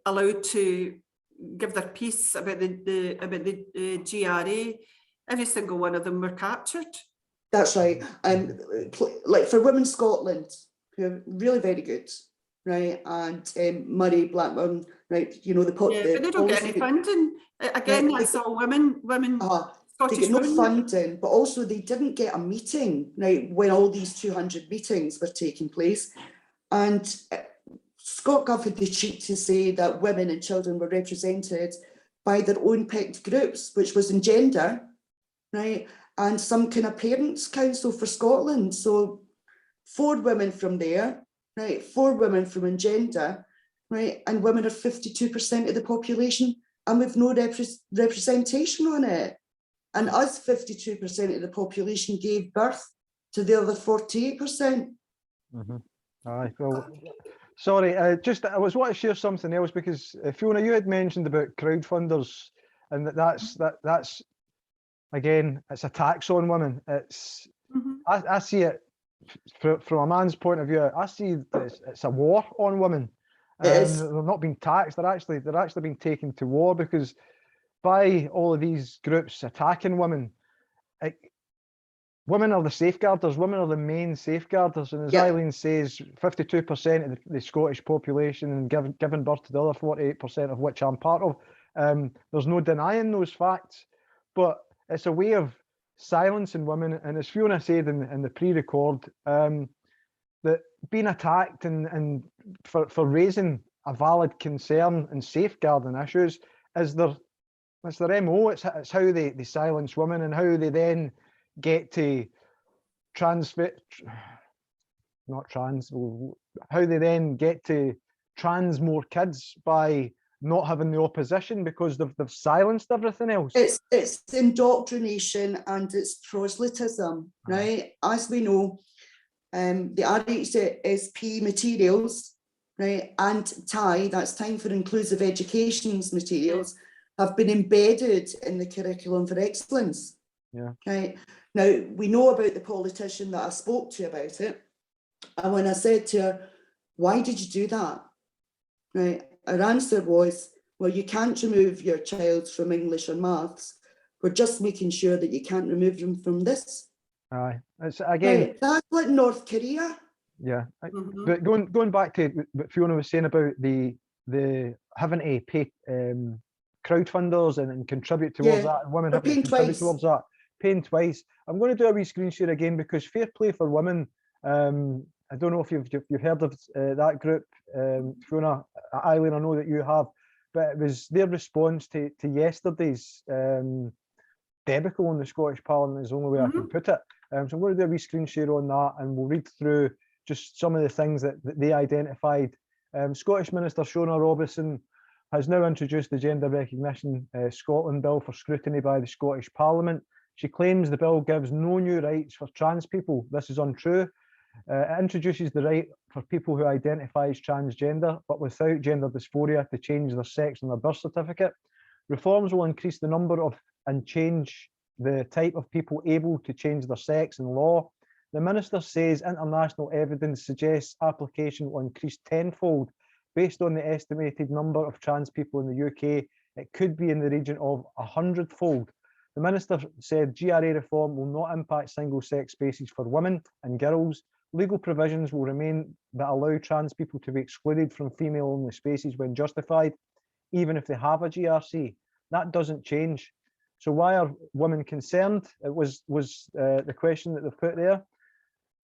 allowed to give their piece about the GRA, every single one of them were captured. That's right. Like for Women Scotland, who are really very good, right? And Murray Blackburn, right? You know, Yeah, but they don't get any funding. Again, Right, that's all women. They Scottish get no women. funding, but also they didn't get a meeting, right, when all these 200 meetings were taking place. And Scott Gough had the cheek to say that women and children were represented by their own picked groups, which was in gender, right, and some kind of parents' council for Scotland. So 4 women from there, right, 4 women from Engender, right, and women are 52% of the population, and we've no representation on it. And us 52% of the population gave birth to the other 48%. Aye, well, sorry, I was want to share something else, because Fiona, you had mentioned about crowdfunders, and that's again, it's a tax on women. It's I see it from a man's point of view. I see it's a war on women. They're not being taxed. They're actually being taken to war, because by all of these groups attacking women, women are the safeguarders. Women are the main safeguarders. And as Eileen says, 52% of the Scottish population and giving birth to the other 48%, of which I'm part of. There's no denying those facts, but it's a way of silencing women. And as Fiona said in the pre-record, that being attacked and for raising a valid concern and safeguarding issues is it's their MO. It's how they silence women, and how they then get to how they then get to trans more kids by not having the opposition, because they've silenced everything else. It's indoctrination and it's proselytism, right? As we know, the RHSP materials, right, and TIE, that's Time for Inclusive Education's materials, have been embedded in the curriculum for excellence. Right. Now, we know about the politician that I spoke to about it. And when I said to her, why did you do that? Right. Her answer was, well, you can't remove your child from English or maths. We're just making sure that you can't remove them from this. Aye. It's again. Right. That's like North Korea. Yeah. But going back to what Fiona was saying about the having to pay crowdfunders and contribute towards that, and women having to contribute towards that, paying twice. I'm going to do a wee screen share again, because Fair Play for Women, I don't know if you've heard of that group, Fiona, Eileen, I know that you have, but it was their response to yesterday's debacle in the Scottish Parliament, is the only way I can put it. So I'm going to do a wee screen share on that, and we'll read through just some of the things that they identified. Scottish Minister Shona Robison has now introduced the Gender Recognition Scotland Bill for scrutiny by the Scottish Parliament. She claims the bill gives no new rights for trans people. This is untrue. It introduces the right for people who identify as transgender, but without gender dysphoria, to change their sex on their birth certificate. Reforms will increase the number of and change the type of people able to change their sex in law. The Minister says international evidence suggests application will increase tenfold. Based on the estimated number of trans people in the UK, it could be in the region of 100-fold. The Minister said GRA reform will not impact single-sex spaces for women and girls. Legal provisions will remain that allow trans people to be excluded from female-only spaces when justified, even if they have a GRC. That doesn't change. So why are women concerned? It was the question that they've put there.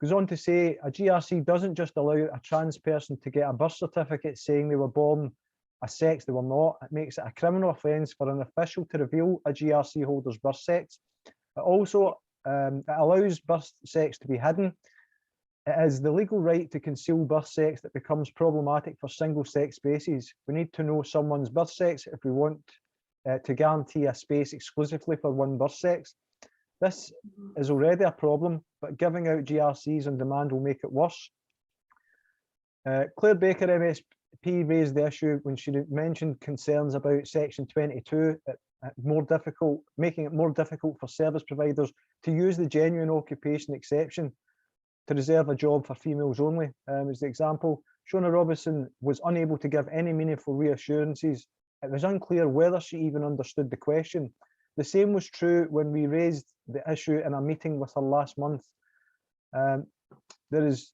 Goes on to say a GRC doesn't just allow a trans person to get a birth certificate saying they were born a sex they were not. It makes it a criminal offence for an official to reveal a GRC holder's birth sex. It also it allows birth sex to be hidden. It is the legal right to conceal birth sex that becomes problematic for single-sex spaces. We need to know someone's birth sex if we want to guarantee a space exclusively for one birth sex. This is already a problem, but giving out GRCs on demand will make it worse. Claire Baker MSP raised the issue when she mentioned concerns about Section 22, making it more difficult for service providers to use the genuine occupation exception to reserve a job for females only. As the example, Shona Robison was unable to give any meaningful reassurances. It was unclear whether she even understood the question. The same was true when we raised the issue in a meeting with her last month. There is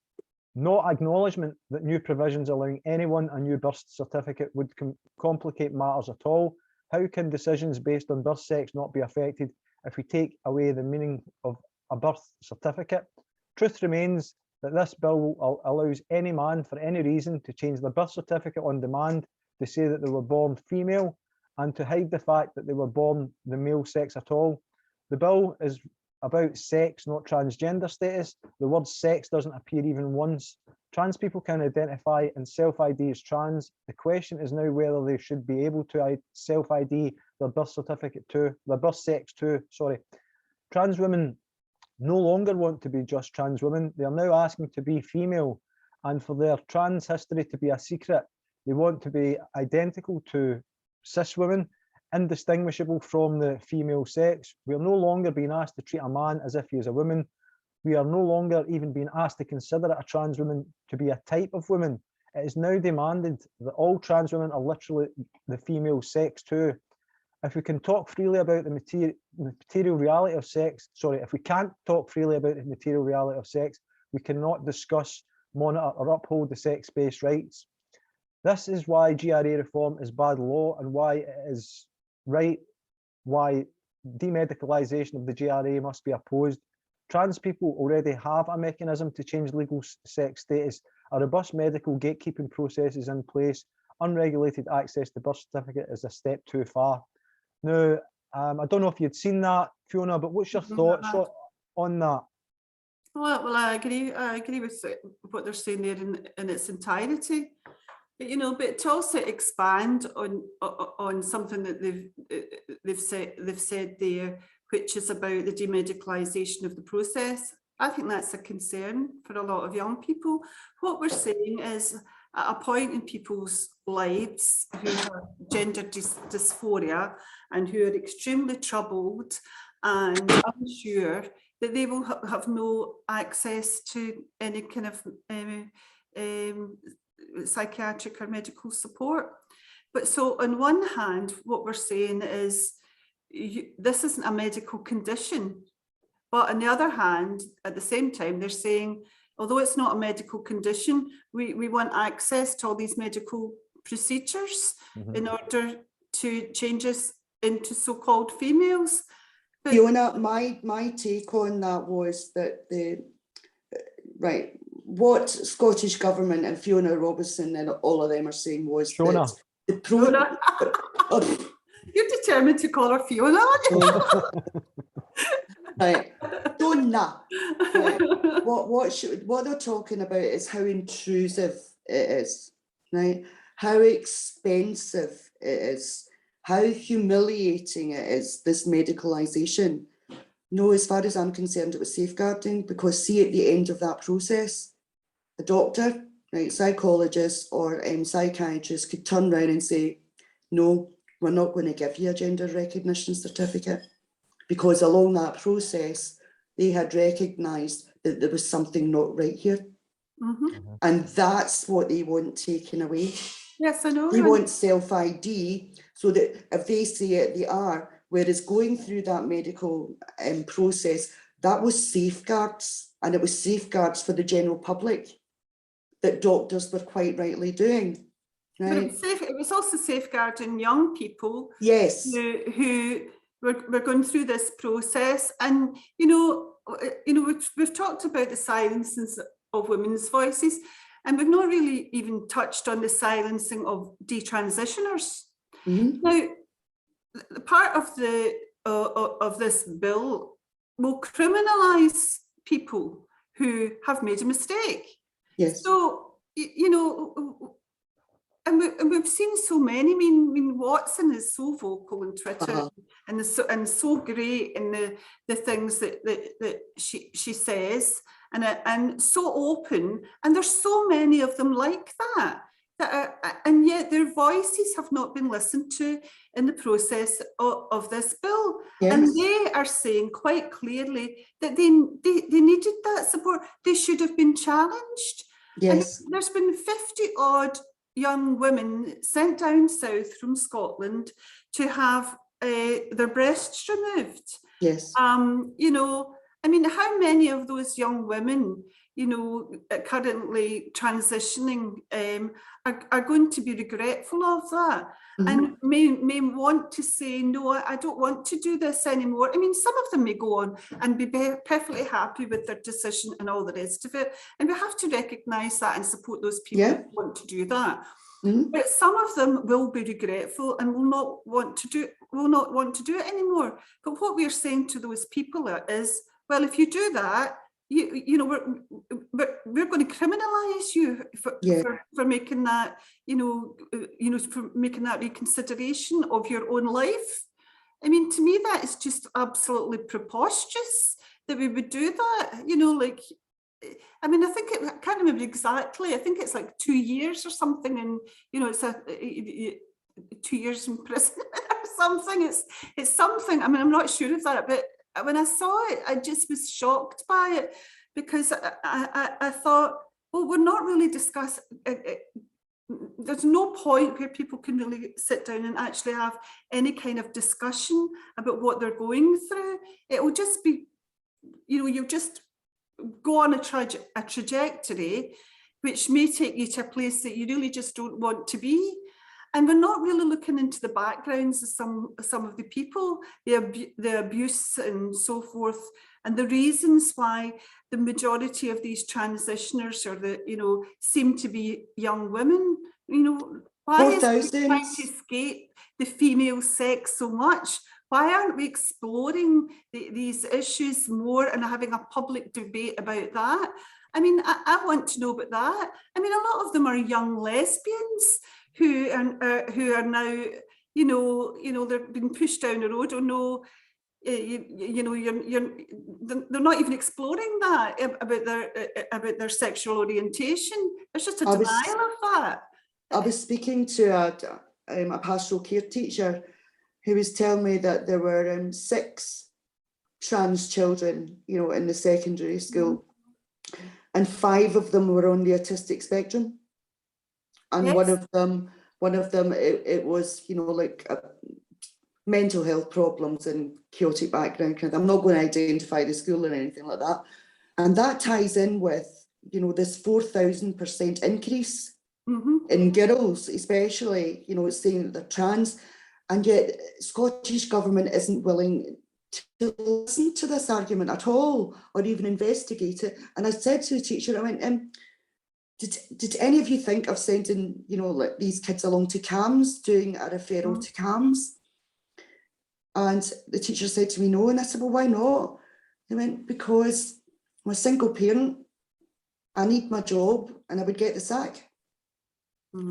no acknowledgement that new provisions allowing anyone a new birth certificate would complicate matters at all. How can decisions based on birth sex not be affected if we take away the meaning of a birth certificate? Truth remains that this bill allows any man for any reason to change their birth certificate on demand to say that they were born female and to hide the fact that they were born the male sex at all. The bill is about sex, not transgender status. The word sex doesn't appear even once. Trans people can identify and self-ID as trans. The question is now whether they should be able to self-ID their birth certificate too, their birth sex too, sorry. Trans women no longer want to be just trans women. They are now asking to be female, and for their trans history to be a secret. They want to be identical to cis women, indistinguishable from the female sex. We are no longer being asked to treat a man as if he is a woman. We are no longer even being asked to consider a trans woman to be a type of woman. It is now demanded that all trans women are literally the female sex too. If we can talk freely about the material reality of sex, if we can't talk freely about the material reality of sex, we cannot discuss, monitor or uphold the sex-based rights. This is why GRA reform is bad law and why it is right, why demedicalisation of the GRA must be opposed. Trans people already have a mechanism to change legal sex status. A robust medical gatekeeping process is in place. Unregulated access to birth certificate is a step too far. Now, I don't know if you'd seen that, Fiona, but what's your thoughts on that? Well, I agree with what they're saying there in its entirety. But, you know, but to also expand on something that they've said there, which is about the demedicalisation of the process. I think that's a concern for a lot of young people. What we're saying is, at a point in people's lives who have gender dysphoria and who are extremely troubled and unsure, that they will have no access to any kind of psychiatric or medical support. But so on one hand, what we're saying is this isn't a medical condition. But on the other hand, at the same time, they're saying, although it's not a medical condition, we want access to all these medical procedures in order to change us into so-called females. But Fiona, my take on that was that what Scottish Government and Fiona Robertson and all of them are saying was Fiona. that Fiona. You're determined to call her Fiona, aren't you? Right, Fiona. Right. What they're talking about is how intrusive it is, right? How expensive it is, how humiliating it is, this medicalisation. No, as far as I'm concerned, it was safeguarding, because see, at the end of that process, the doctor, right, psychologist or psychiatrist could turn around and say, no, we're not going to give you a gender recognition certificate, because along that process, they had recognised that there was something not right here. And that's what they want taken away. Yes, I know. They want self-ID, so that if they say it, they are. Whereas going through that medical process, that was safeguards, and it was safeguards for the general public that doctors were quite rightly doing. Right? But it was also safeguarding young people. Yes. Who were going through this process, and we've talked about the silencing of women's voices, and we've not really even touched on the silencing of detransitioners. Now, the part of this bill will criminalise people who have made a mistake. Yes. So, and we've seen so many. I mean, Watson is so vocal on Twitter and so great in the things that she says, and so open. And there's so many of them like that and yet their voices have not been listened to in the process of this bill. Yes. And they are saying quite clearly that they needed that support. They should have been challenged. Yes. And there's been 50 odd young women sent down south from Scotland to have their breasts removed. Yes. You know, I mean, how many of those young women, you know, currently transitioning are going to be regretful of that, and may want to say, no, I don't want to do this anymore. I mean, some of them may go on and be perfectly happy with their decision and all the rest of it. And we have to recognise that and support those people who want to do that. But some of them will be regretful and will not want to do it anymore. But what we're saying to those people is, well, if you do that, you know, we're going to criminalise you for making that, you know, for making that reconsideration of your own life. I mean, to me, that is just absolutely preposterous that we would do that. You know, like, I mean, I think I can't remember exactly. I think it's like 2 years or something, and you know, it's 2 years in prison or something. It's something. I mean, I'm not sure of that, but when I saw it, I just was shocked by it, because I thought, well, we're not really discussing. There's no point where people can really sit down and actually have any kind of discussion about what they're going through. It will just be, you know, you'll just go on a trajectory which may take you to a place that you really just don't want to be. And we're not really looking into the backgrounds of some of the people, the abuse and so forth, and the reasons why the majority of these transitioners seem to be young women. You know, why is it trying to escape the female sex so much? Why aren't we exploring these issues more and having a public debate about that? I mean, I want to know about that. I mean, a lot of them are young lesbians who are now, you know, they're being pushed down the road. Or no, you know, they're not even exploring that about their sexual orientation. There's just a denial of that. I was speaking to a pastoral care teacher who was telling me that there were 6 trans children, you know, in the secondary school, and 5 of them were on the autistic spectrum, and one of them, it was, you know, like mental health problems and chaotic background. I'm not going to identify the school or anything like that, and that ties in with, you know, this 4,000% increase in girls, especially, you know, it's saying that they're trans. And yet Scottish Government isn't willing to listen to this argument at all, or even investigate it. And I said to the teacher, I went, did any of you think of sending, you know, like these kids along to CAMHS, doing a referral to CAMHS? And the teacher said to me, no. And I said, well, why not? He went, because I'm a single parent, I need my job, and I would get the sack.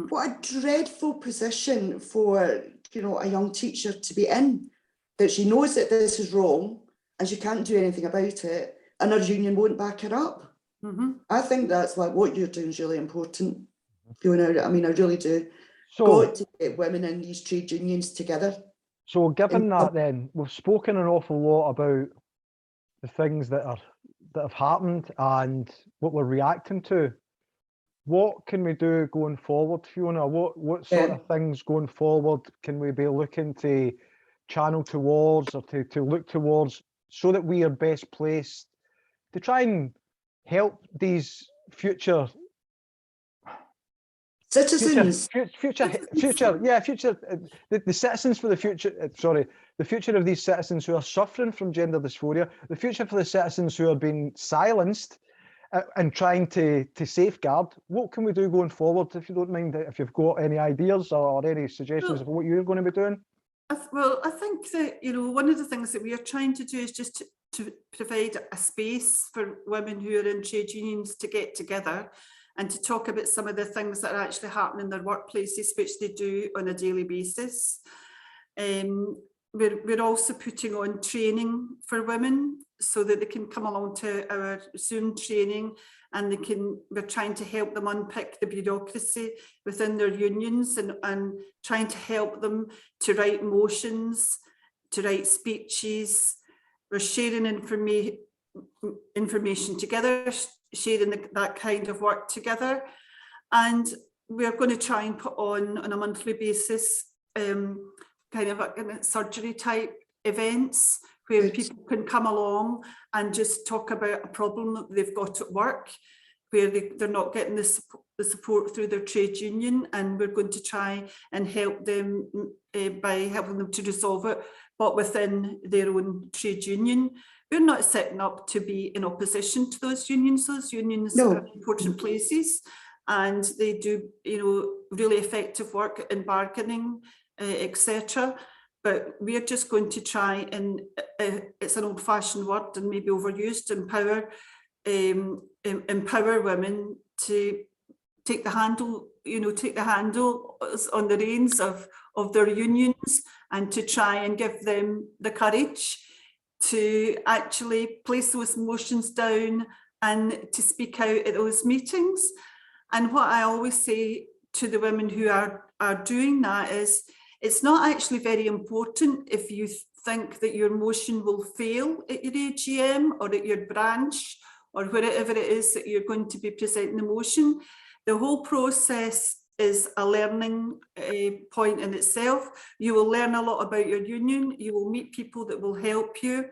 What a dreadful position for, you know, a young teacher to be in, that she knows that this is wrong and she can't do anything about it, and her union won't back her up. I think that's why what you're doing is really important, Fiona. I mean, I really do. Got to get women in these trade unions together. So given that, then, we've spoken an awful lot about the things that have happened and what we're reacting to. What can we do going forward, Fiona? What sort of things going forward can we be looking to channel towards, or to look towards, so that we are best placed to try and help these future citizens, the citizens for the future, the future of these citizens who are suffering from gender dysphoria, the future for the citizens who are being silenced, and trying to safeguard. What can we do going forward, if you don't mind, if you've got any ideas or any suggestions of what you're going to be doing? Well, I think that, you know, one of the things that we are trying to do is just to provide a space for women who are in trade unions to get together and to talk about some of the things that are actually happening in their workplaces, which they do on a daily basis. We're also putting on training for women so that they can come along to our Zoom training, and we're trying to help them unpick the bureaucracy within their unions, and trying to help them to write motions, to write speeches. We're sharing information together, sharing that kind of work together. And we're going to try and put on a monthly basis kind of surgery type events where Good. people can come along and just talk about a problem that they've got at work, where they're not getting the support through their trade union, and we're going to try and help them by helping them to resolve it, but within their own trade union. We're not setting up to be in opposition to those unions. Those unions No. are important places, and they do, you know, really effective work in bargaining, etc. But we're just going to try and, it's an old-fashioned word and maybe overused, empower women to take the handle, you know, take the handle on the reins of their unions, and to try and give them the courage to actually place those motions down and to speak out at those meetings. And what I always say to the women who are doing that is, it's not actually very important if you think that your motion will fail at your AGM or at your branch or wherever it is that you're going to be presenting the motion. The whole process is a learning point in itself. You will learn a lot about your union, you will meet people that will help you,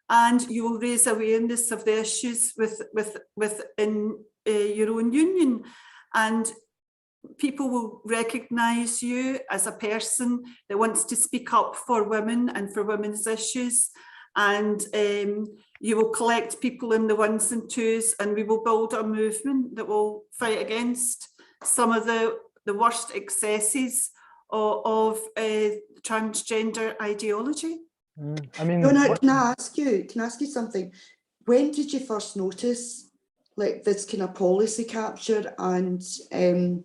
and you will raise awareness of the issues within your own union. And people will recognise you as a person that wants to speak up for women and for women's issues. And you will collect people in the ones and twos, and we will build a movement that will fight against some of the worst excesses of transgender ideology. I mean, Can I ask you something? When did you first notice like this kind of policy capture and you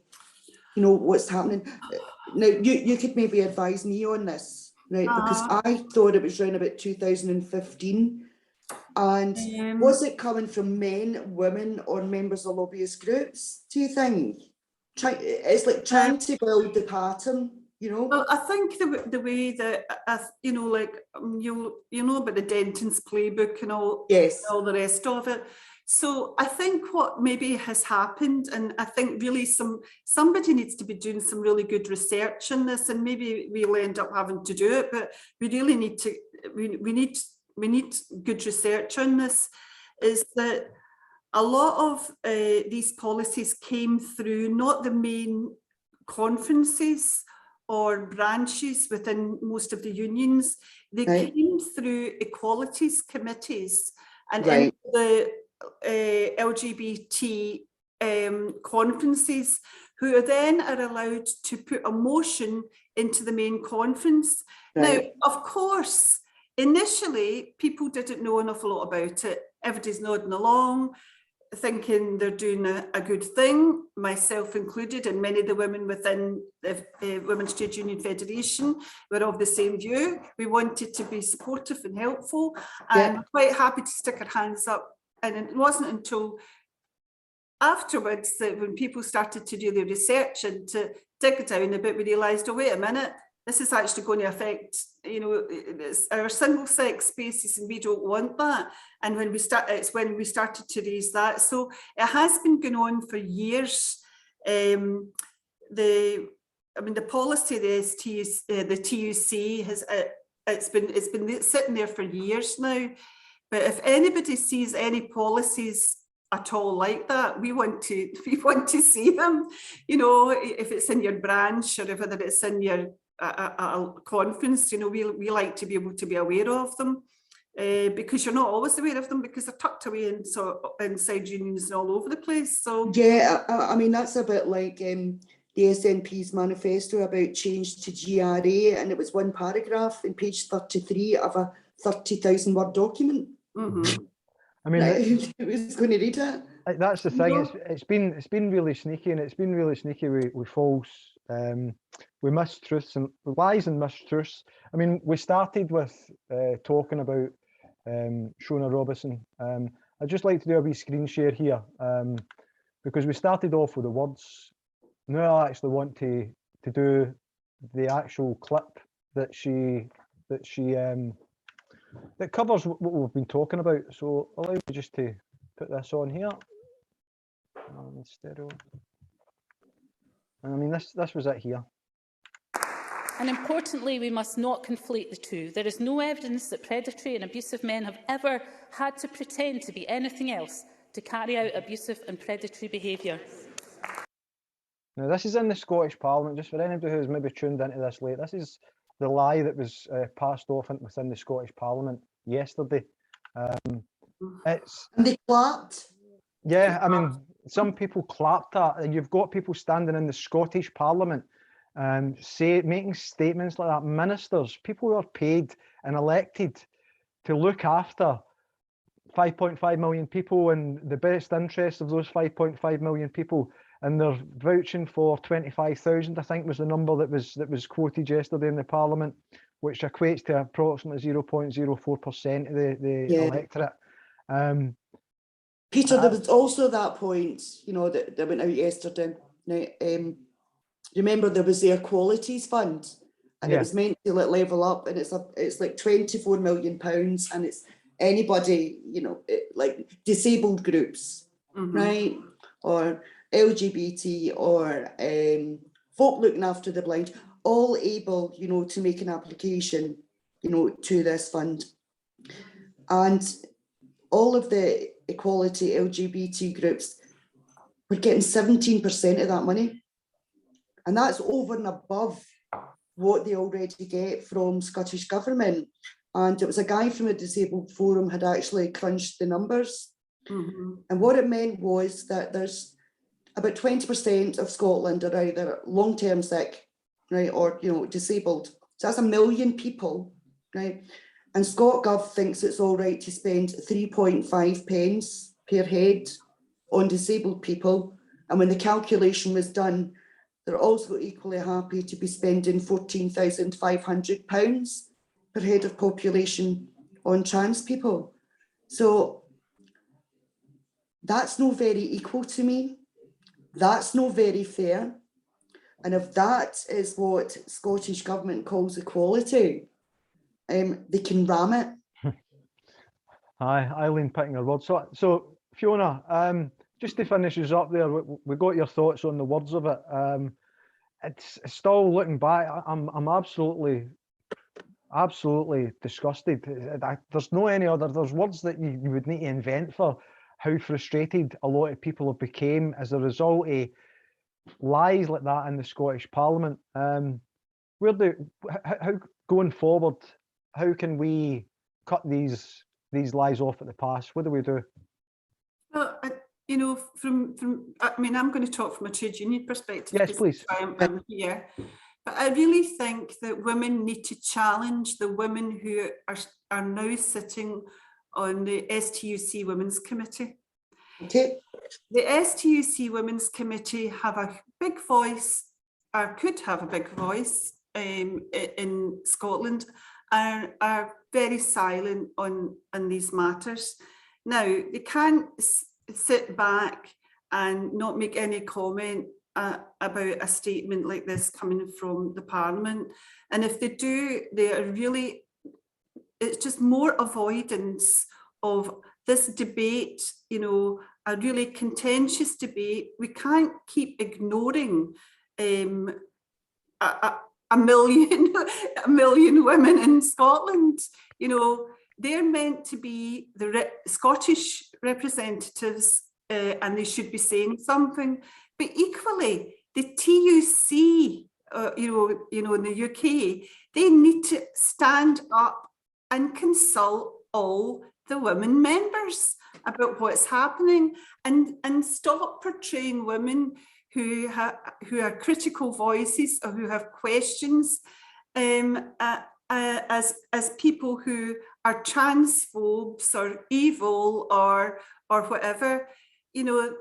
know what's happening? Now you could maybe advise me on this, right? Because I thought it was around about 2015. And was it coming from men, women, or members of lobbyist groups, do you think? It's like trying to build the pattern, you know? Well, I think the way that, you know, like, you know about the Denton's playbook and all, yes, all the rest of it. So I think what maybe has happened, and I think really somebody needs to be doing some really good research on this, and maybe we'll end up having to do it, but we really need to, we need good research on this, is that a lot of these policies came through not the main conferences or branches within most of the unions. They came through equalities committees, and in the LGBT conferences, who are then allowed to put a motion into the main conference. Now, of course, initially, people didn't know an awful lot about it. Everybody's nodding along, thinking they're doing a good thing, myself included, and many of the women within the Women's Trade Union Federation were of the same view. We wanted to be supportive and helpful, and we're quite happy to stick our hands up. And it wasn't until afterwards that when people started to do their research and to dig down a bit, we realised, oh, wait a minute, this is actually going to affect, you know, our single sex spaces, and we don't want that. And when we it's when we started to raise that. So it has been going on for years. The policy, the TUC has it's been sitting there for years now. But if anybody sees any policies at all like that, we want to see them. You know, if it's in your branch or whether it's in your a conference, you know, we like to be able to be aware of them, because you're not always aware of them because they're tucked away inside unions and all over the place. So yeah, I mean that's a bit like the SNP's manifesto about change to GRA, and it was one paragraph in page 33 of a 30,000 word document. Mm-hmm. I mean, it was going to read it. That's the thing. It's been really sneaky, and it's been really sneaky with false, with mistruths and lies and mistruths. I mean, we started with talking about Shona Robinson. I'd just like to do a wee screen share here, because we started off with the words. Now I actually want to do the actual clip that that covers what we've been talking about. So allow me just to put this on here. Stereo. And I mean, this was it here. And importantly, we must not conflate the two. There is no evidence that predatory and abusive men have ever had to pretend to be anything else to carry out abusive and predatory behaviour. Now, this is in the Scottish Parliament, just for anybody who's maybe tuned into this late. This is the lie that was passed off within the Scottish Parliament yesterday. And they clapped. Yeah, I mean, some people clapped at, and you've got people standing in the Scottish Parliament making statements like that. Ministers, people who are paid and elected to look after 5.5 million people and the best interests of those 5.5 million people, and they're vouching for 25,000, I think was the number that was quoted yesterday in the Parliament, which equates to approximately 0.04% of the electorate. Peter, there was also that point, you know, that went out yesterday. Now, remember there was the Equalities Fund, and it was meant to level up, and it's like £24 million, and it's anybody, you know, like disabled groups, right, or LGBT, or folk looking after the blind, all able, you know, to make an application, you know, to this fund. And all of the equality LGBT groups were getting 17% of that money. And that's over and above what they already get from Scottish Government. And it was a guy from a disabled forum had actually crunched the numbers. And what it meant was that there's about 20% of Scotland are either long-term sick, right, or, you know, disabled. So that's 1 million people, right? And ScotGov thinks it's all right to spend 3.5 pence per head on disabled people. And when the calculation was done, they're also equally happy to be spending £14,500 per head of population on trans people. So that's not very equal to me. That's not very fair. And if that is what Scottish Government calls equality, they can ram it. Aye, Eileen picking her words. So Fiona, just to finish us up there, we got your thoughts on the words of it. It's still looking back, I'm absolutely disgusted. There's no any other. There's words that you would need to invent for how frustrated a lot of people have became as a result of lies like that in the Scottish Parliament. How going forward, how can we cut these lies off at the pass? What do we do? Well, you know, I mean, I'm going to talk from a trade union perspective. Yes, please. I'm here. But I really think that women need to challenge the women who are now sitting on the STUC Women's Committee. Okay. The STUC Women's Committee have a big voice, or could have a big voice in Scotland, and are very silent on these matters. Now, they can't sit back and not make any comment about a statement like this coming from the Parliament. And if they do, they are really, it's just more avoidance of this debate, you know, a really contentious debate. We can't keep ignoring a million women in Scotland. You know, they're meant to be the Scottish representatives, and they should be saying something. But equally, the TUC, you know, in the UK, they need to stand up and consult all the women members about what's happening, and stop portraying women who are critical voices or who have questions as people who are transphobes or evil or whatever. You know,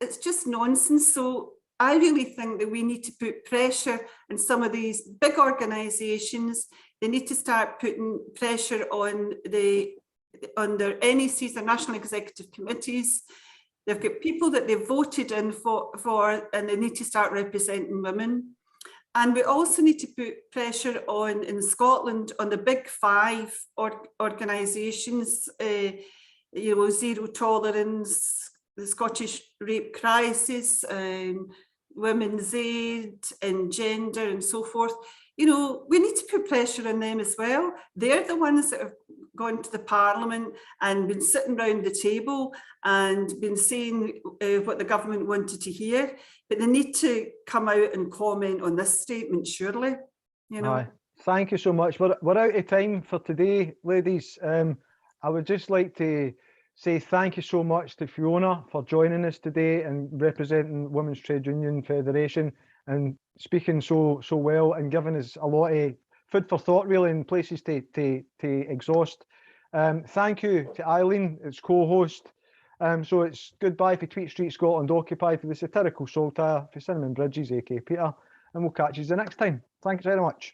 it's just nonsense. So I really think that we need to put pressure on some of these big organisations. They need to start putting pressure on their NECs, their National Executive Committees. They've got people that they voted in for, and they need to start representing women. And we also need to put pressure on, in Scotland, on the big five organisations, you know, Zero Tolerance, the Scottish Rape Crisis, Women's Aid, and Gender, and so forth. you know, we need to put pressure on them as well. They're the ones that have gone to the Parliament and been sitting round the table and been saying what the government wanted to hear, but they need to come out and comment on this statement, surely, you know. Aye. Thank you so much. We're out of time for today, ladies. I would just like to say thank you so much to Fiona for joining us today and representing Women's Trade Union Federation and speaking so well and giving us a lot of food for thought, really, and places to exhaust. Thank you to Eileen, its co-host. So it's goodbye for Tweet Street Scotland Occupy, for the satirical saltire, for Cinnamon Bridges, aka Peter, and we'll catch you the next time. Thanks very much.